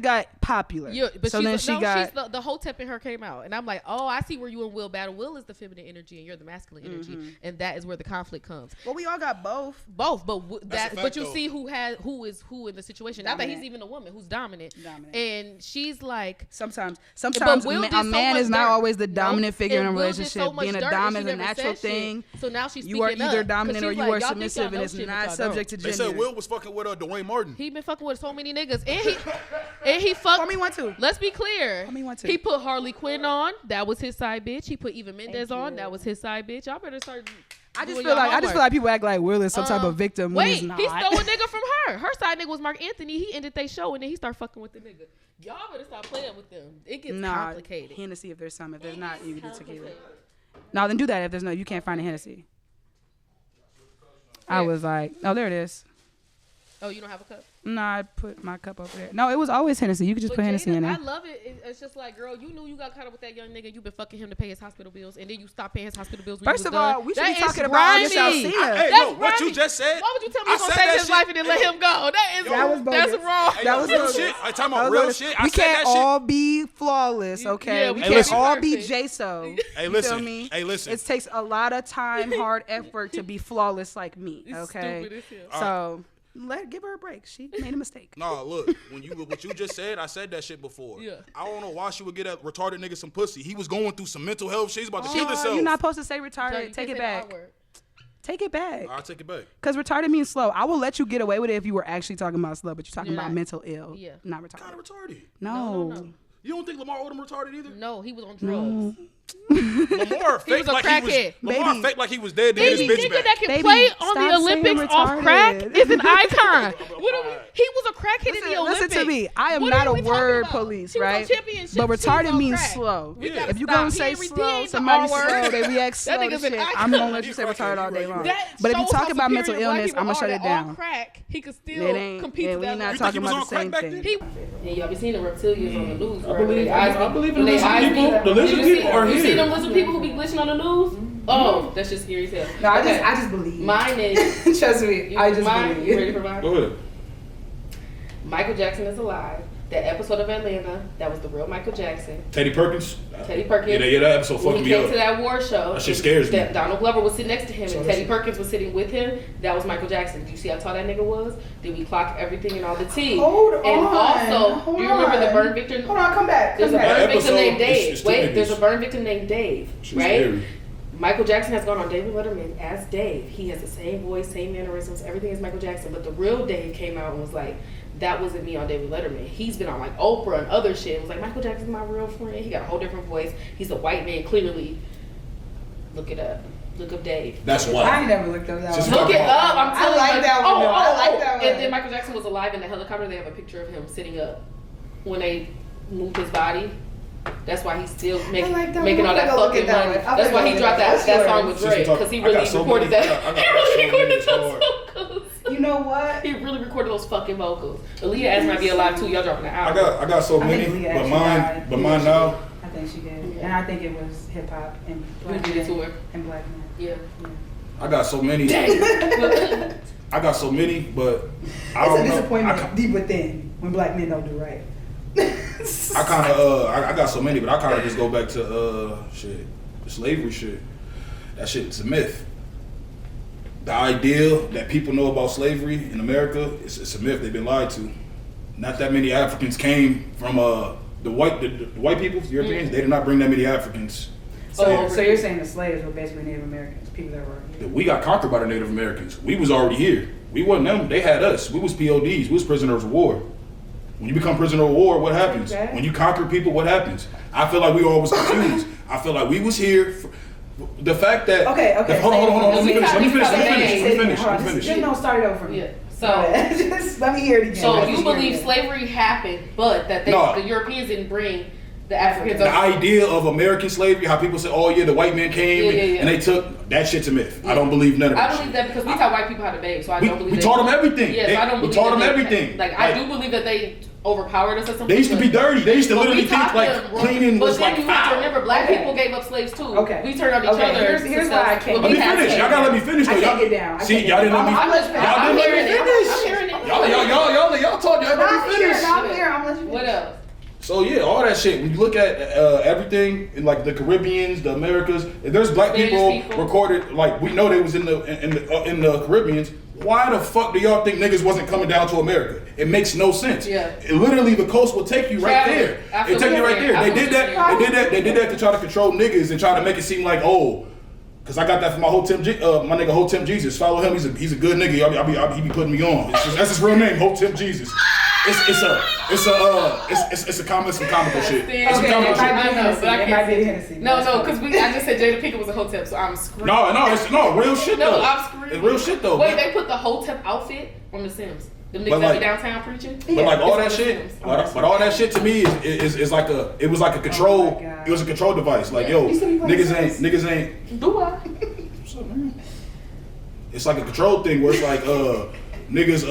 got popular. Yeah, but so then the hotep in her came out, and I'm like, oh, I see where you and Will battle. Will is the feminine energy, and you're the masculine energy, and that is where the conflict comes. Well, we all got both. But you see who is who in the situation. Dominant. Not that he's even a woman who's dominant. And she's like, sometimes a man is not always the dominant figure in a relationship. Being a dominant is a natural thing. So now she's you are either dominant or you are submissive, and it's not subject to gender. They said Will was fucking with Dwayne Martin. He been fucking with so many niggas, and he fucked. Call me one too. Let's be clear. Call me one too. He put Harley Quinn on. That was his side bitch. He put Eva Mendes on. That was his side bitch. Y'all better start. I just feel like people act like Will is some type of victim. Wait, he stole a nigga from her. Her side nigga was Mark Anthony. He ended their show and then he started fucking with the nigga. Y'all better stop playing with them. It gets complicated. Hennessy if there's some. If there's not, you can do tequila. No, then do that. If there's no, you can't find a Hennessy. I was like, oh, there it is. Oh, you don't have a cup? No, I put my cup over there. No, it was always Hennessy. You could just put Hennessy in there. I love it. It's just like, girl, you knew you got caught up with that young nigga. You been fucking him to pay his hospital bills, and then you stopped paying his hospital bills. First of all, we should be talking about this. Hey, no, what you just said. Why would you tell me you're gonna take his life and then let him go? That was bogus. That's wrong. That was real shit. I talking about real shit. We can't all be flawless, okay? We can't all be Jayso. Hey, listen. Hey, listen. It takes a lot of time, hard effort to be flawless like me, okay? So. Give her a break. She made a mistake. Nah, look, what you just said, I said that shit before. Yeah. I don't know why she would get that retarded nigga some pussy. He was going through some mental health shit. He's about to kill himself. You're not supposed to say retarded. Take it back. Take it back. I'll take it back. Because retarded means slow. I will let you get away with it if you were actually talking about slow, but you're talking about mental ill. Yeah. Not retarded. Kind of retarded. No. You don't think Lamar Odom retarded either? No, he was on drugs. Lamar faked like he was dead. Baby, nigga that can play on the Olympics off crack is an icon. He was a crackhead in the Olympics. Listen to me. I am not a word police, right? But retarded means slow. If you gonna say slow, somebody slow, they react slow to shit. I'm gonna let you say retarded all day long. But if you talk about mental illness, I'm gonna shut it down. He could still compete with that. We're not talking about the same thing. And y'all be seeing the reptilians on the news. I believe in lizard people. The lizard people are here. You see them lizard people who be glitching on the news? Oh, that's just scary as hell. No, I just believe. Mine is. Trust me, I just believe. You ready for mine? Go ahead. Michael Jackson is alive. That episode of Atlanta, that was the real Michael Jackson. Teddy Perkins. Yeah, that episode fucked me up. When he came to that war show, that shit scares me. Donald Glover was sitting next to him, and Teddy Perkins was sitting with him. That was Michael Jackson. Did you see how tall that nigga was? Did we clock everything and all the tea? Hold on. And also, do you remember the burn victim? Hold on, come back. There's a burn victim named Dave. There's a burn victim named Dave. Right? Michael Jackson has gone on David Letterman as Dave. He has the same voice, same mannerisms, everything is Michael Jackson. But the real Dave came out and was like, that wasn't me on David Letterman. He's been on like Oprah and other shit. It was like, Michael Jackson's my real friend. He got a whole different voice. He's a white man, clearly. Look it up. Look up Dave. That's why. I ain't never looked up that one. Look it up. I'm telling you. I like that one. I like that one. And then Michael Jackson was alive in the helicopter. They have a picture of him sitting up when they moved his body. That's why he's still making all that fucking money. That's why he dropped that song with Drake, because he really recorded that. He really recorded those vocals. You know what? He really recorded those fucking vocals. Aaliyah asked might be alive too. Y'all dropping an album. I got so many, but mine now. I think she did, and I think it was hip hop and black men. Yeah. I got so many. I got so many, but I don't know. It's a disappointment deep within when black men don't do right. I got so many, but I kind of just go back to the slavery shit. That shit's a myth. The idea that people know about slavery in America, it's a myth. They've been lied to. Not that many Africans came from the white people, the Europeans. They did not bring that many Africans. So you're saying the slaves were basically Native Americans, people that were here. We got conquered by the Native Americans. We was already here. We wasn't them. They had us. We was PODs. We was prisoners of war. When you become prisoner of war, what happens? Okay. When you conquer people, what happens? I feel like we always confused. I feel like we was here. The fact that hold on. Let me finish. Just don't start it over. Yeah. So just let me hear it again. So you believe slavery happened, but that the Europeans didn't bring The Africans. The idea of American slavery, how people say, "Oh yeah, the white man came and they took that shit's a myth." I don't believe none of that. I believe that because we taught white people how to bathe, so I don't believe we taught them everything. Yeah, so I don't believe we taught them that everything. Like I do believe that they overpowered us or something. They used to be dirty. They used to literally think like cleaning was like foul. But then you have to remember, black people gave up slaves too. Okay. We turned on each other. Here's why I can't. Let me finish. Y'all gotta let me finish. I can't get down. See, y'all didn't let me. Y'all didn't let me finish. I'm hearing it. Y'all told y'all let me finish. I'm here. I'm letting you finish. What else? So yeah, all that shit. When you look at everything in like the Caribbeans, the Americas, if there's black people recorded, like we know they was in the Caribbeans. Why the fuck do y'all think niggas wasn't coming down to America? It makes no sense. Yeah. Literally, the coast will take you right there. It take you right there. They did that. They did that to try to control niggas and try to make it seem like because I got that from my my nigga Hotem Jesus. Follow him. He's a good nigga. He be putting me on. That's his real name, Hotem Jesus. It's some comical shit. It's some comical shit. No, because I just said Jada Pinkett was a Hotep, so I'm screwed. No, real shit though. No, I'm screwed. It's real shit though. Wait, they put the Hotep outfit on The Sims. Them niggas that be downtown preaching. But like all that shit, but all that shit to me is like it was like a control. It was a control device. Like niggas ain't. Do I? What's up, man? It's like a control thing where it's like niggas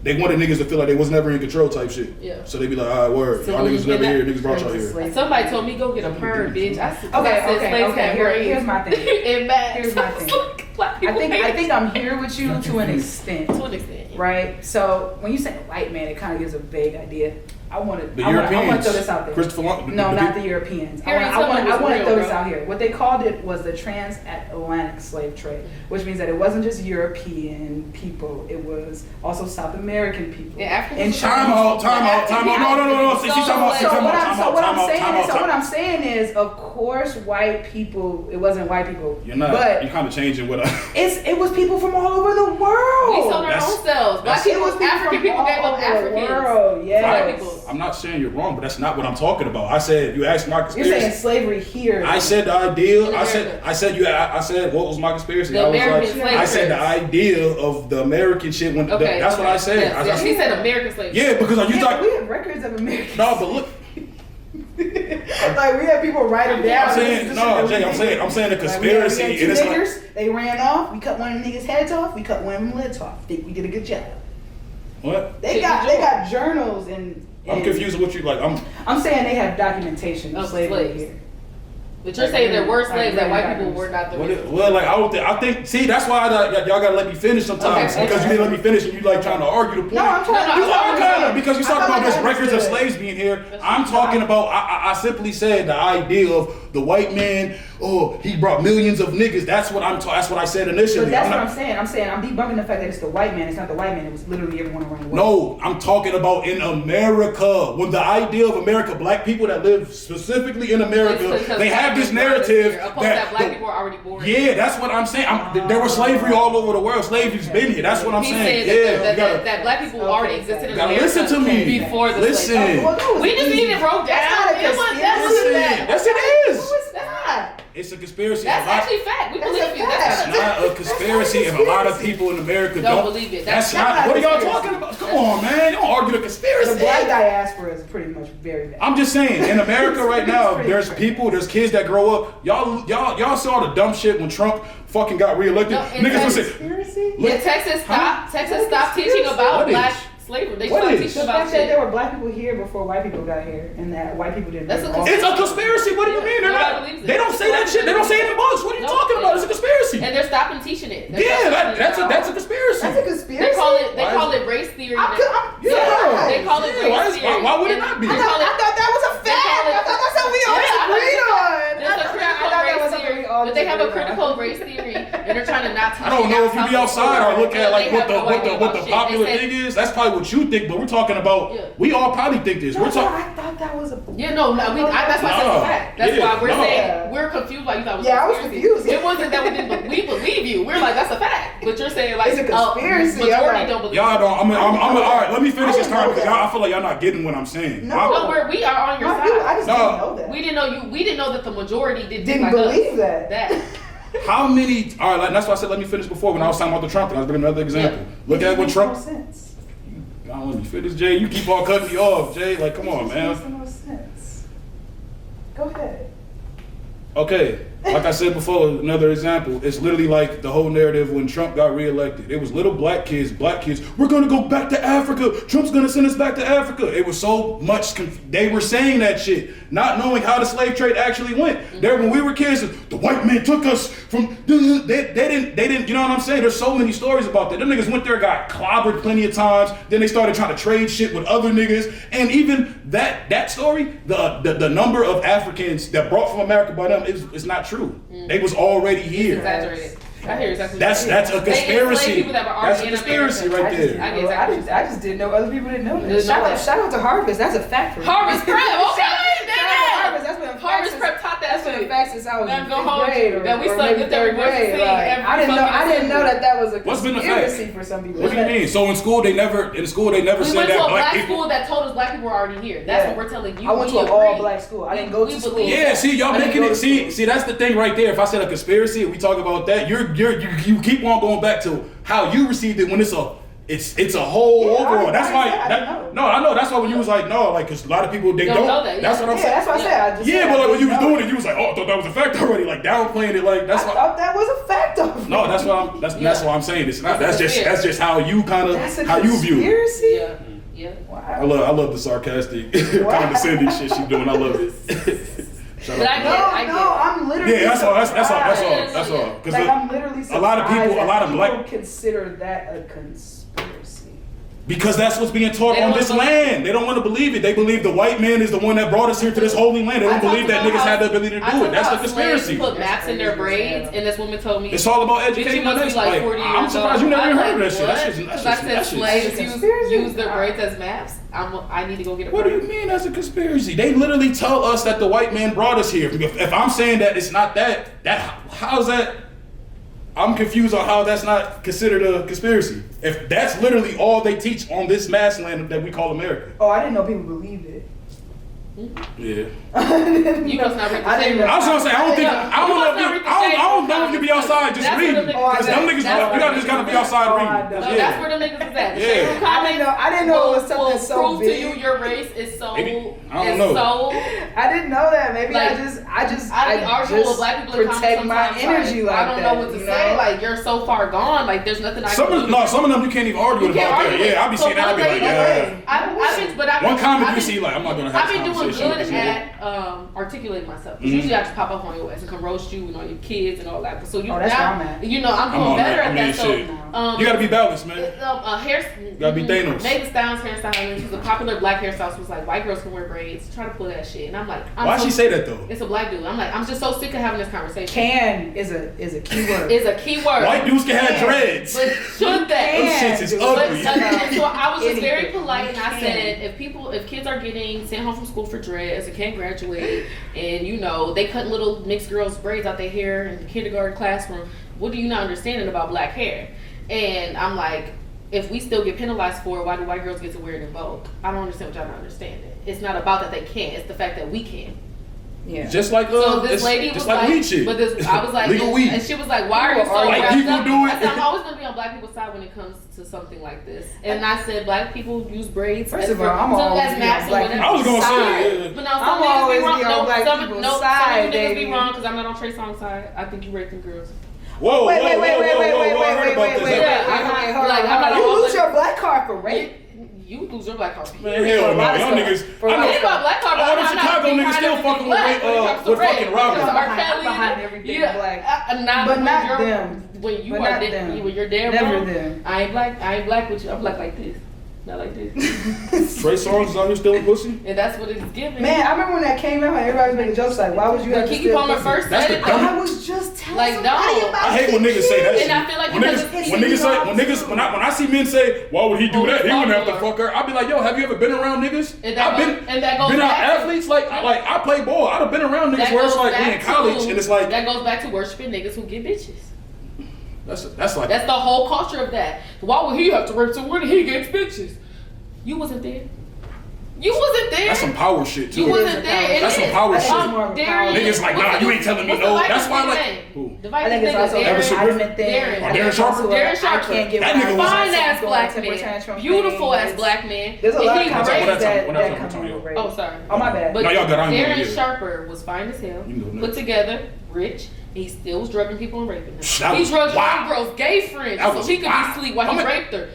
they wanted niggas to feel like they was never in control type shit. Yeah. So they be like, all right, word. Y'all niggas never here. Niggas brought y'all here. Somebody told me go get a perm, bitch. Okay. Here's my thing. Here's my thing. I think I'm here with you to an extent. To an extent. Right? So when you say white man, it kind of gives a vague idea. I want to throw this out there. Not the Europeans. I want to throw this out here. What they called it was the transatlantic slave trade, which means that it wasn't just European people. It was also South American people. And time out. No. So what I'm saying is, of course, white people. It wasn't white people. You're not. But you're kind of changing what I. It was people from all over the world. We sold our own selves. Black people, African people gave up Africans. Yes. I'm not saying you're wrong, but that's not what I'm talking about. I said you asked my conspiracy. You're saying slavery here. I said the idea. I said what was my conspiracy? I said the idea of the American shit. That's what I said. Yes. He said American slavery. Yeah, because we have records of American. No, but look. Like we have people write them down. I'm saying the conspiracy. Like we had they ran off. We cut one of the niggas' heads off. We cut one of them lids off. Think we did a good job. What? They got journals and. I'm confused with what you like. I'm saying they have documentation of slavery here. But you're saying there were slaves that white people were not the reason. Well, like I think. See, that's why y'all gotta let me finish sometimes because you didn't let me finish and you like trying to argue the point. No, I'm trying. You are kind of because you talking about there's records of slaves being here. I'm talking about. I simply said the idea of the white man. Oh, he brought millions of niggas. That's what I said initially. But that's what I'm saying. I'm saying I'm debunking the fact that it's the white man. It's not the white man. It was literally everyone around the world. No, I'm talking about in America. When the idea of America, black people that live specifically in America, they have this narrative that black people are already born. Yeah, that's what I'm saying. There was slavery all over the world. Slavery's been here. That's what I'm saying. That black people already existed in America. Listen to me. Before the listen. We just need it broke down. Yes, it is. Who is that? It's a conspiracy. That's actually fact. We believe you. That's not a conspiracy, and a lot of people in America don't believe it. That's not. What are y'all talking about? Come on, man. Don't argue the conspiracy. The black diaspora is pretty much very bad. I'm just saying, in America right now, there's kids that grow up. Y'all saw the dumb shit when Trump fucking got reelected. Niggas listen. Yeah, Texas stopped teaching about black slavery. They stopped teaching about shit. There were black people here before white people got here, and that white people didn't. It's a conspiracy. What do you mean? They don't say that shit. They don't say it in books. What are you talking about? It's a conspiracy. And they're stopping teaching it. That's a conspiracy. That's a conspiracy. They call it race theory. They call it race theory. Why would it not be? I thought that was a fact. I thought that's what we always agreed on. There's a critical race theory, but they have a critical race theory, and they're trying to not teach. I don't know if you be outside or look at like what the popular thing is. That's probably what you think, but we're talking about. We all probably think this. We're talking. I thought that was a. That's why I said it's a fact. That's why we're saying we're confused. Like you thought it was. Yeah, I was confused. It wasn't that we believe you. We're like that's a fact, but you're saying like it's a conspiracy. Majority don't believe. Y'all don't. I'm all right. Let me finish this time because I feel like y'all not getting what I'm saying. No, we are on your side. I just didn't know that. We didn't know you. We didn't know that the majority didn't believe that. How many? All right, that's why I said let me finish before when I was talking about the Trump thing. I was bringing another example. Look at when Trump. Y'all let me finish, Jay. You keep on cutting me off, Jay. Like, come on, man. Makes the most sense. Go ahead. Okay, like I said before, another example. It's literally like the whole narrative when Trump got reelected. It was little black kids, we're gonna go back to Africa. Trump's gonna send us back to Africa. It was so much, they were saying that shit, not knowing how the slave trade actually went. There, when we were kids, the white man took us from, they didn't, you know what I'm saying? There's so many stories about that. Them niggas went there, got clobbered plenty of times. Then they started trying to trade shit with other niggas. And even that story, the number of Africans that brought from America by them is not true. They was already here. Exaggerated. I hear exactly. That's a conspiracy. People that were already That's a conspiracy right there. I just didn't know other people didn't know that. Shout out to Harvest. That's a fact for me. Harvest Prep. Okay. Harvest. That's been Harvest Prep taught that. That's been facts since I was in Go fifth grade or that we maybe sucked third grade. Like, I didn't know that was a What's been the fact? conspiracy for some people. What do you mean? So in school they never we said went that to a black black people. school that told us black people were already here. That's what we're telling you. I went to an all-black school. I didn't go to school. Yeah, see, y'all making it. See, that's the thing right there. If I said a conspiracy, we talk about that. You keep on going back to how you received it when it's a whole overall. That's why. I know. That's why when you was like, no, like, cause a lot of people they don't. Know that. That's what I'm saying. That's what I said. But like when you was doing it, you was like, oh, I thought that was a fact already. Like downplaying it. Like that's I thought that was a fact of. No, that's what I'm saying. It's not. That's just how you kind of how you view it. Conspiracy? Yeah. I love the sarcastic, condescending shit she doing. I love it. But I'm literally. Yeah, that's all. Because Like, I'm literally a lot of people black consider that a conspiracy. Because that's what's being taught on this land. They don't want to believe it. They believe the white man is the one that brought us here to this holy land. They don't believe that niggas had the ability to do it. That's the conspiracy. Put maps in their braids, and this woman told me it's all about educating the next. Like, I'm surprised you never even heard of that shit. Because I said slaves use their braids as maps. I need to go get a What do you mean that's a conspiracy? They literally tell us that the white man brought us here. If I'm saying that it's not that how's that? I'm confused on how that's not considered a conspiracy. If that's literally all they teach on this mass land that we call America. Oh, I didn't know people believed it. Yeah. You must not read the same. I was gonna say I don't know if you be outside just reading. Because them niggas you gotta be outside reading. No, that's where the niggas is at. Yeah. I didn't know it was something so prove big. to you your race is so. Maybe, I don't know. I didn't know that. Maybe like, I just argue with black people protect my energy like I don't know what to say. Like, you're so far gone. Like, there's nothing I can do. No, some of them you can't even argue about that. Yeah, I be seeing that. I be like, yeah. One comment you see, like, I'm not gonna have this conversation. Good at articulating myself. Usually I just pop up on your ass and come roast you and all your kids and all that. But so you that's now, where I'm at. you know, I'm doing better at that. So you gotta be balanced, man. You gotta be Thanos. Megan Styles hairstyle, she's a popular black hairstyle. Was like, white girls can wear braids. Try to pull that shit, and I'm like, why she say that though? It's a black dude. I'm like, I'm just so sick of having this conversation. Can is a key word. Is a key word. White dudes can have dreads. But should they? Those shits is ugly. So I was just very polite, and I said, if kids are getting sent home from school for dreads and can't graduate, and you know they cut little mixed girls' braids out their hair in the kindergarten classroom, what do you not understanding about black hair? And I'm like, if we still get penalized for it, why do white girls get to wear it in Vogue? I don't understand what y'all don't understand. It's not about that they can't; it's the fact that we can. Yeah. Just like so this lady was like, weed shit. But I was like, legal weed. And she was like, why are you so white people do it? I said, I'm always gonna be on black people's side when it comes to something like this. And I said, black people use braids. First of all, I'm always on black people's side. I was gonna say, but no, some niggas be wrong. Some side, niggas be wrong because I'm not on Trey Songz side. I think you raped them girls. Whoa, wait, hold on. You lose your black card for rape. You lose your black card. Man, hell no, y'all niggas. I know about black card, all the Chicago niggas still fucking with fucking robbers. I'm behind everything black. But not them. When you are dead, when you're dead wrong. I ain't black with you. I'm black like this. Not like this. Trey Songz is out here stealing pussy? And that's what it's giving. Man, I remember when that came out, everybody was making jokes like, why would you have to steal pussy? First said it. I was just telling somebody about I hate when niggas say that shit. And I feel like when I see men say, why would he do that? He wouldn't have to fuck her. I'll be like, yo, have you ever been around niggas? I've been around athletes. Like I play ball. I've been around niggas where it's like we in college and it's like. That goes back to worshiping niggas who get bitches. That's the whole culture of that. Why would he have to rape someone when he gets bitches? You wasn't there. You wasn't there. That's some power shit too. You wasn't there. That's some power shit. Darius, Niggas like, nah, you ain't telling me no. That's why, like, who? I think it's also adamant thing. Darren Sharper. Darren Sharper. I can't get that nigga was fine ass black man, beautiful ass black man. There's a lot of conversations that come come with rape. Oh, sorry. Oh, my bad. But no, y'all got Darren Sharper was fine as hell, put together, rich. He still was drugging people and raping them. He drugged young girls, gay friends, so he could be asleep while he raped her.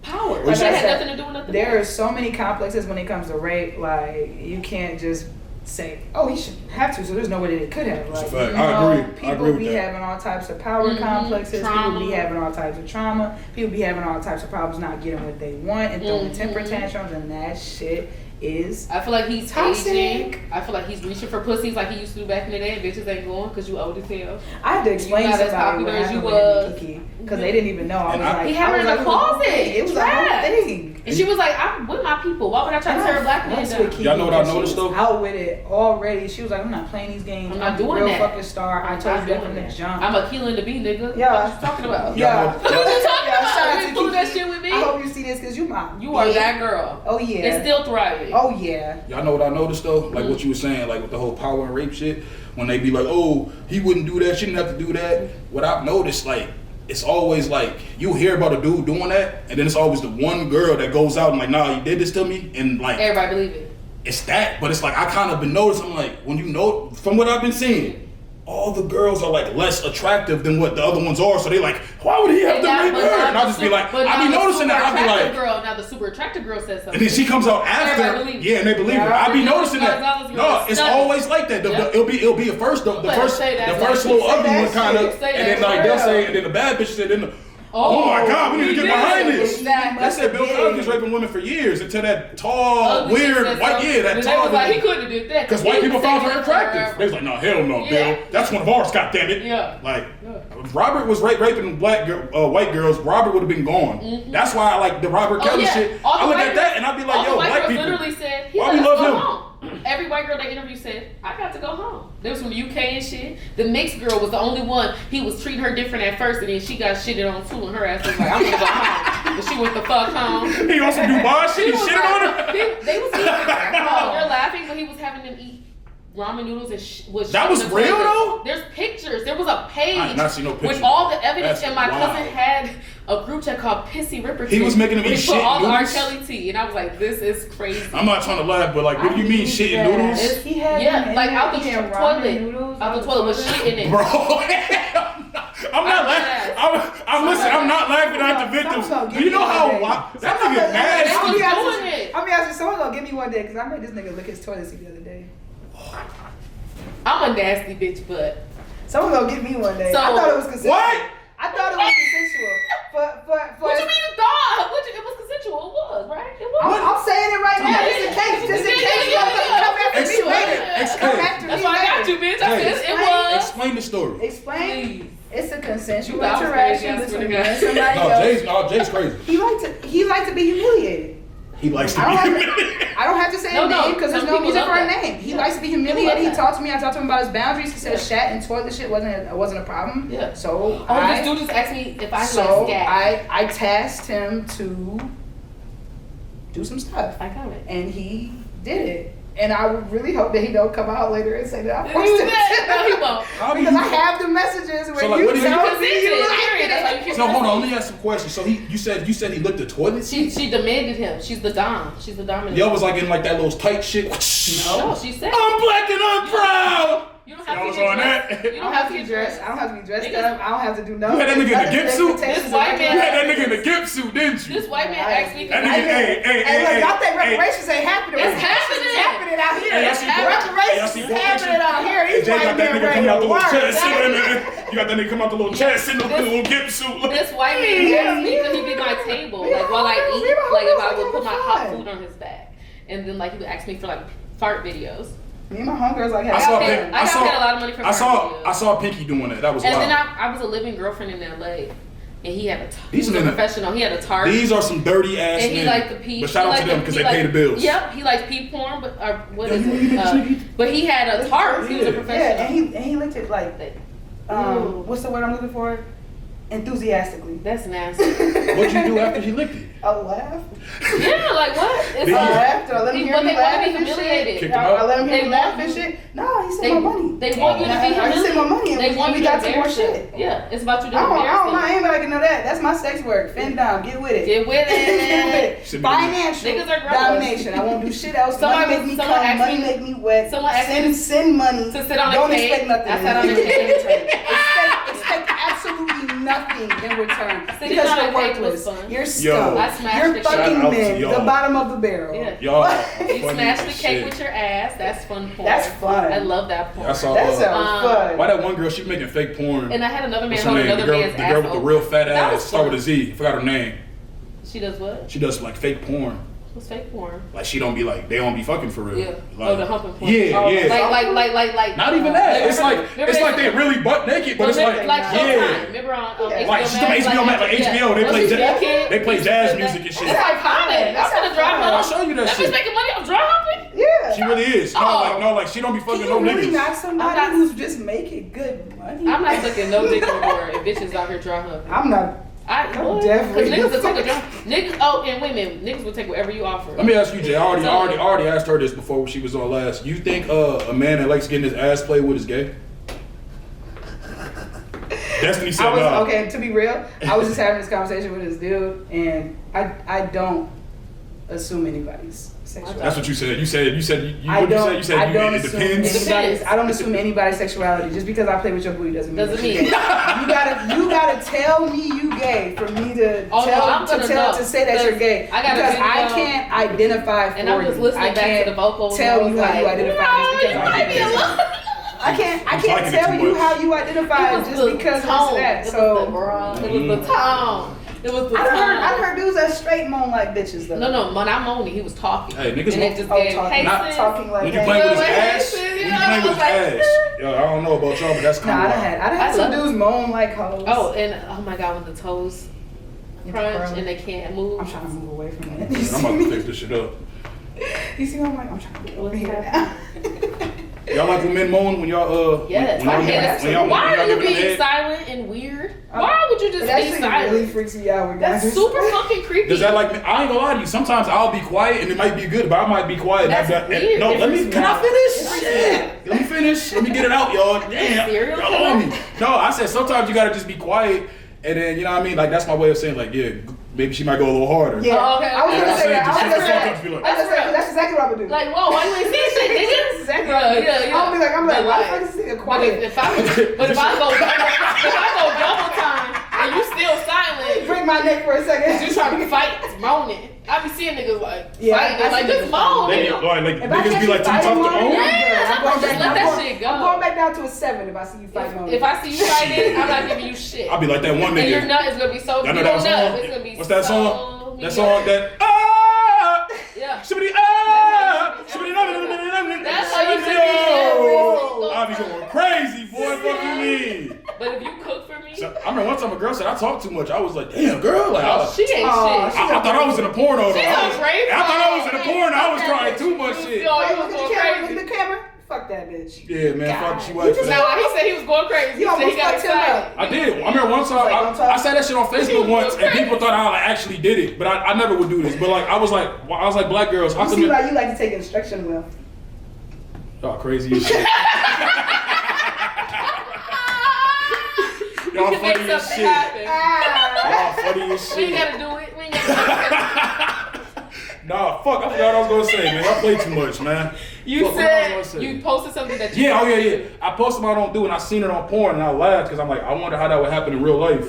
Power. Like that had nothing to do with nothing. There are so many complexes when it comes to rape. Like, you can't just say, oh, he should have to, so there's no way that it could have. Like, you know, people be having all types of power complexes. People be having all types of trauma. People be having all types of problems not getting what they want and throwing temper tantrums, and that shit is I feel like he's toxic. aging. I feel like he's reaching for pussies like he used to do back in the day, and bitches ain't going because you old as hell. I had to explain to not as somebody popular what as you happened with was. Kiki because they didn't even know. I was like, he had her in the closet. It was a whole thing. And she was like, I'm with my people. Why would I try to tear a black man down? Y'all know what I noticed though? Out with it already. She was like, I'm not playing these games. I'm not doing real that. Fucking star. I told you that from the jump. I'm a killing to be, nigga. Yeah. What you talking about? Yeah. What you talking Yeah, about? shout out You to ain't pulling that Kiki. shit with me. I hope you see this because you are that girl. Oh yeah. And still thriving. Oh yeah. Y'all know what I noticed though? Like what you were saying, like with the whole power and rape shit. When they be like, oh, he wouldn't do that, she didn't have to do that. What I've noticed, like, it's always like you hear about a dude doing that, and then it's always the one girl that goes out and like, nah, he did this to me, and like everybody believe it. It's that, but it's like I kind of been noticing, like when you know from what I've been seeing, all the girls are like less attractive than what the other ones are, so they like, why would he have to rape her? And I'll just be like, I be noticing that. I'll be like, now the super attractive girl says something, and then she comes out after, and they believe her. I be noticing that. No, it's always like that. It'll be a first, the first little ugly one kind of, and then like they'll say, and then the bad bitch said, then the. Oh my God, we need to get behind this. They said Bill Cosby's raping women for years until that tall, weird white, that tall. Was like, he couldn't have did that because white people found her attractive. They was like, no, hell no, Bill. That's one of ours, goddammit. Yeah. Like, if Robert was raping white girls, Robert would have been gone. That's why I like the Robert Kelly shit. I look at that and I be like, yo, black people. Literally said, why we love him? Every white girl they interviewed said, I got to go home. They was from the UK and shit. The mixed girl was the only one. He was treating her different at first, and then she got shitted on too, and her ass was like, I'm gonna go home. And she went the fuck home. He also do bar shit. He shitted on her. They was eating. Oh, you're laughing, but he was having them eat ramen noodles and that was real though? There's pictures. There was a page I did not see no pictures. with all the evidence, and my wild. cousin had a group chat called Pissy Ripper. He was making them eat shit all noodles? the R. Kelly tea, and I was like, this is crazy. I'm not trying to laugh, but like, what do you mean shit and noodles? Like out the toilet. Out the toilet with shit in it. Bro, I'm not laughing. I'm not laughing at the victims. Do you know how that nigga nasty? I'm asking someone gonna give me one day because I made this nigga lick his toilet seat the other day. I'm a nasty bitch, but someone gonna give me one day. So, I thought it was consensual. What? I thought it was consensual. What you mean you thought? It was consensual. It was, right? It was. I'm saying it right now. Just in case. Just in case. Come after me later. Come after me later. That's why I got you, bitch. I said it was. Explain the story. Explain. Please. It's a consensual You interaction crazy, between you and somebody else. Jay's crazy. He liked to be humiliated. He likes to be humiliated. I don't have to say his name because there's no reason for a name. He likes to be humiliated. He talked to me. I talked to him about his boundaries. He said shat and toilet shit wasn't a problem. Yeah. So this dude just asked me if I had scat. I tasked him to do some stuff. I got it. And he did it. And I would really hope that he don't come out later and say that I forced No, him. he won't. Because I have the messages where you tell me you liked it. So hold on, let me ask some questions. So you said he licked the toilet seat? She demanded him. She's the dom. She's the dominant. Y'all was like in like that little tight shit. No, she said. I'm black and I'm proud. You don't have Y'all to was get on dressed. that. You don't have to get dressed. I don't have to be dressed up. I don't have to do nothing. You had that nigga in the gimp suit? This white man. You had that nigga in the gimp suit, didn't you? This white man asked me. That nigga, hey, look, y'all think reparations ain't happening. It's happening. It's happening out here. Reparations is happening out here. Hey, Jay got that nigga come out the little chest. Work. You got that nigga come out the little chest in the little gimp suit. This white man asked me could he be my table, like while I eat, like if I would put my hot food on his back, and then like he would ask me for like fart videos. Me and my homegirls like I got paid a lot of money for fart videos. I saw Pinky doing that. That was wild. And then I was a living girlfriend in LA. And he had He's a professional. He had a tarp. These are some dirty ass and men. he liked the pee. But shout out to them because they pay the bills. Yep, he likes pee porn, but what is it? But he had a tarp. He was a professional. Yeah, and he licked it like what's the word I'm looking for? Enthusiastically. That's nasty. What'd you do after he licked it? I laughed. Yeah, like what? It's I laughed. I let him hear but me they want laugh to be and humiliated. shit. Kicked him I out? let him hear They me laugh want and you- shit. No, he said my money. They want you to be I just humiliated. said my money. They want we you got to some more embarrass shit. them. Yeah, it's about you to I don't embarrass know them. anybody can know that. That's my sex work. Fend down. Get with it. Get with Get with it. it. Financial Niggas are gross. domination. I won't do shit else. Someone Money make me someone come. asked Money me- make me wet. someone asked me Send money. to sit on a Don't cake. expect nothing. I sat on a cake. Expect absolutely nothing in return Sitting because on a you're cake was worthless. fun. You're Yo. scum. I smashed You're the Shout fucking out to men. y'all. The bottom of the barrel. Yeah. Y'all, You funny smash as the shit. cake with your ass. That's fun porn. That's fun. I love that porn. I saw. That sounds fun. Why that one girl? She making fake porn. And I had another man What's her hold name? another man's The ass. girl with the over. real fat That was ass. Start fun. with a Z. I forgot her name. She does what? She does like fake porn. What's fake porn? Like she don't be like they don't be fucking for real. Yeah. Like, Oh, the humping porn. Yeah, Oh, yeah. Like. Not even that. It's like Remember it's like they- they really butt naked, but it's Remember, like Showtime. yeah. Remember on Yeah. HBO Like she's doing HBO, Max, like HBO, they play jazz, they play jazz music and shit. It's iconic. I'm gonna drive I'll home. show you that That bitch shit. making money off dry humping. Yeah. She really is. No, like she don't be Can fucking you no really niggas. knock somebody I'm not- who's just making good money? I'm not sucking no dick anymore if bitches out here dry humping. I'm not. I I'm would. definitely- Because niggas will take a dry. Niggas, oh, and women, niggas will take whatever you offer. Let me ask you, Jay. I already asked her this before she was on last. You think a man that likes getting his ass played with is gay? Destiny said no. Okay, to be real, I was just having this conversation with this dude, and I don't assume anybody's sexuality. That's what you said. You said I what you said. You said I don't it assume depends. anybody's. I don't assume anybody's sexuality. Just because I play with your booty doesn't mean Doesn't you're mean. gay. You gotta tell me you gay for me to Oh, no, I'm gonna know. to say that you're gay. I got a because I video. can't identify for And I'm just you. listening I back can't to the vocals. tell and you I how was you like, identify no, just because you I might be can't. alone. I can't liking it tell too you much. how you identify It was just the because tone. it's that. It was So the bra. It was the tone. It was the tone. I heard dudes that straight moan like bitches though. No, not moaning. He was talking. Hey, niggas and they moan. just Oh, gave talking. Not cases. talking like When you that. play with his Wait, ass, wait, when you yeah, play I with his was like, ass. Yo, I don't know about y'all, but that's kind Nah, of I I had some love- dudes moan like hoes. Oh, and oh my god, when the toes crunch curl. and they can't move. I'm trying to move away from that. I'm about to fix this shit up. You see what I'm like? I'm trying to move over here now. Y'all like when men moan when y'all Yes. when y'all yes. when y'all Why when are y'all you give it a being head? silent and weird? Why would you just That be shit silent? really freaks me out. When That's guys super fucking creepy. Does that like I ain't gonna lie to you. Sometimes I'll be quiet and it might be good, but I might be quiet. and That's I'll be like, weird. No, It let me. freaks Can me I out. finish? Shit. Let me finish. Let me get it out, y'all. Damn. serial Y'all killer? on me. No, I said sometimes you gotta just be quiet, and then you know what I mean. Like that's my way of saying like yeah, maybe she might go a little harder. Yeah, Oh, okay, I was okay. gonna say that. I was Just gonna say sometimes that. be like, That's exactly what I would do. Like, whoa, why you ain't saying shit, nigga? Exactly. Yeah. I'll be like, But why the like- fuck is this nigga But quiet? if I go double time and you still silent, Break my neck for a second. you trying to fight, moaning. I be seeing niggas like Yeah, fighting, I like see just niggas moan. They, nigga. like If I niggas catch be you like too fighting tough to moaning, own. Yeah, I'm just going back- let I'm that going- shit go. I'm going back down to a 7 if I see you fight moaning. If I see you fighting, I'm not giving you shit. I'll be like that one And your nigga. nut is gonna be so. Y'all know you that don't song? know, it's gonna be What's that so song? That mediocre. song that ah Yeah. shibbity ah shibbity That's how you should be every single I'll be going crazy, boy. Fuck you mean? But if you cook for me, So, I remember one time a girl said I talk too much. I was like, damn, girl. Like, I, she ain't Aw, shit. I thought I was in a porno. Though. She's I a was, great I thought I was in a friend. porno. I was trying too much shit. Yo, Hey, you was look at going the camera. crazy. Look at the camera. Fuck that bitch. Yeah, man. God. Fuck, she You was. just- No, he said he was going crazy. He You said he almost got fucked him excited. up. I did. I remember one time Like, don't talk. I said that shit on Facebook once, and people thought I like, actually did it, but I never would do this. But like I was like, black girls, how You come seem like you like to take instruction well. y'all crazy as shit? Y'all We can make funny as something shit. happen. Y'all funny as We ain't shit. gotta do it. We ain't gotta do it. Nah, fuck. I forgot what I was gonna say, man. I play too much, man. You Fuck, what was I gonna said say? you posted something that you. Yeah, oh yeah. I posted my don't do, and I seen it on porn, and I laughed because I'm like, I wonder how that would happen in real life.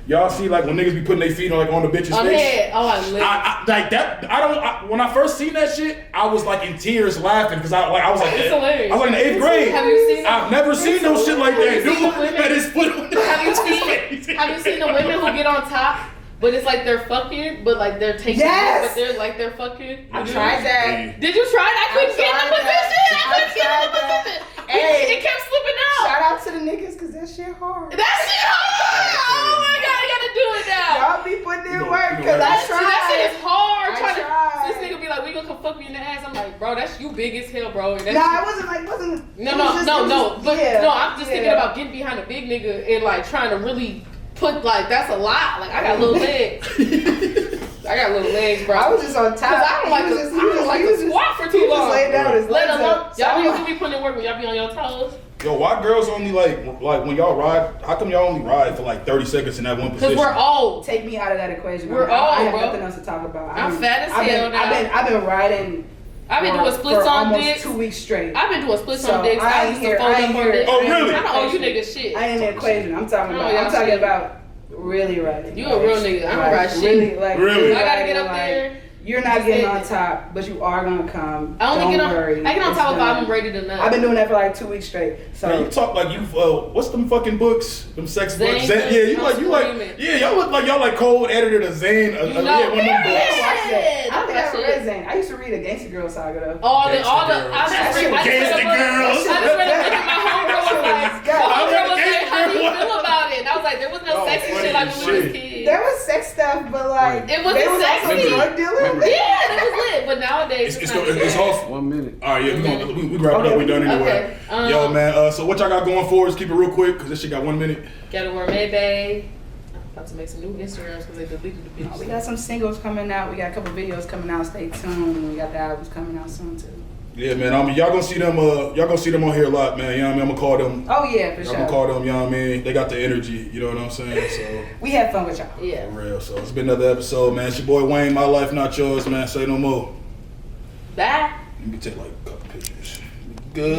Y'all see like when niggas be putting their feet on like on the bitch's On face. head. Oh, I live. I like that. When I first seen that shit, I was like in tears laughing because I was like, It's hilarious. I was like in the 8th grade. Have you seen? I've never seen no shit like that. Have you Dude, seen the women- that is foot on the Have you face. seen? Have you seen the women who get on top, but it's like they're fucking, but like they're taking Yes! it, but they're like they're fucking. I You tried know? that. Did you try it? I couldn't get in the tried that. position. I I couldn't get in the tried that. position. Hey. It kept slipping out. Shout out to the niggas because that shit hard. That shit hard. Oh my god, I gotta do it now. Y'all be putting in You work know, because I That shit tried. is hard. I Trying to, tried. this nigga be like, we gonna come fuck me in the ass. I'm like, bro, that's you big as hell, bro. And that's Nah, it wasn't like, wasn't. No, it no, was just- no, it was no. just- But yeah, no, I'm just thinking yeah. about getting behind a big nigga and like trying to really put like that's a lot. Like I got little legs. I got little legs, bro. I was just on top. I don't like to squat for too long. Laying down his Let legs alone up. y'all be putting in work when y'all be on your toes. Yo, why girls only like when y'all ride? How come y'all only ride for like 30 seconds in that one position? Because we're old. Take me out of that equation. We're I old, have bro. nothing else to talk about. I'm fat as hell now. I've been riding. I've been doing splits for on almost dicks. 2 weeks straight. I've been doing splits So on dicks. I I ain't used to here- fold I up ain't on here- dicks. Oh, really? I don't owe you niggas shit. I ain't in the equation. I'm talking Oh, about. y'all I'm talking shit. about really riding. You a real nigga. I don't ride shit. Really, like Really? I gotta get up like, there. You're not Just getting get on it. top, but you are gonna come. I only Don't get on. worry. I get on It's top if done. I'm ready to nut. I've been doing that for like 2 weeks straight. So Man, you talk like you what's them fucking books? Them sex Zane books? books? Yeah, you I'm like screaming. yeah, y'all look like y'all like cold editor to Zane. You know, Yeah, one of them I books. didn't watch that. I don't think I That ever shit. read Zane. I used to read a Gangsta Girl saga though. all the. Gangsta I girls. just read. I just read Gangsta a book. girls. I just read a book and my homegirl was like, That shit was my homegirl was Gangsta like, how do you girl. feel about it? And I was like, there was no Oh, sexy funny shit like when we was shit. kids. There was sex stuff, but like It wasn't they was also sexy. drug dealer. Yeah, it was lit. But nowadays, It's off. 1 minute. All right, yeah, we wrap it up. We done anyway. Okay. Yo, man. So what y'all got going for us? Keep it real quick, cause this shit got 1 minute. Gotta wear Mayday. I'm about to make some new Instagrams because they deleted the bitch. We got some singles coming out. We got a couple videos coming out. Stay tuned. We got the albums coming out soon too. Yeah, man. Y'all gonna see them. Y'all gonna see them on here a lot, man. You know what I mean? I'm gonna call them. Oh yeah, for I'm sure. gonna call them. You know what I mean? They got the energy. You know what I'm saying? So. We had fun with y'all. Yeah. For real. So it's been another episode, man. It's your boy Wayne. My life, not yours, man. Say no more. Bye. You can take like a couple pictures. Good.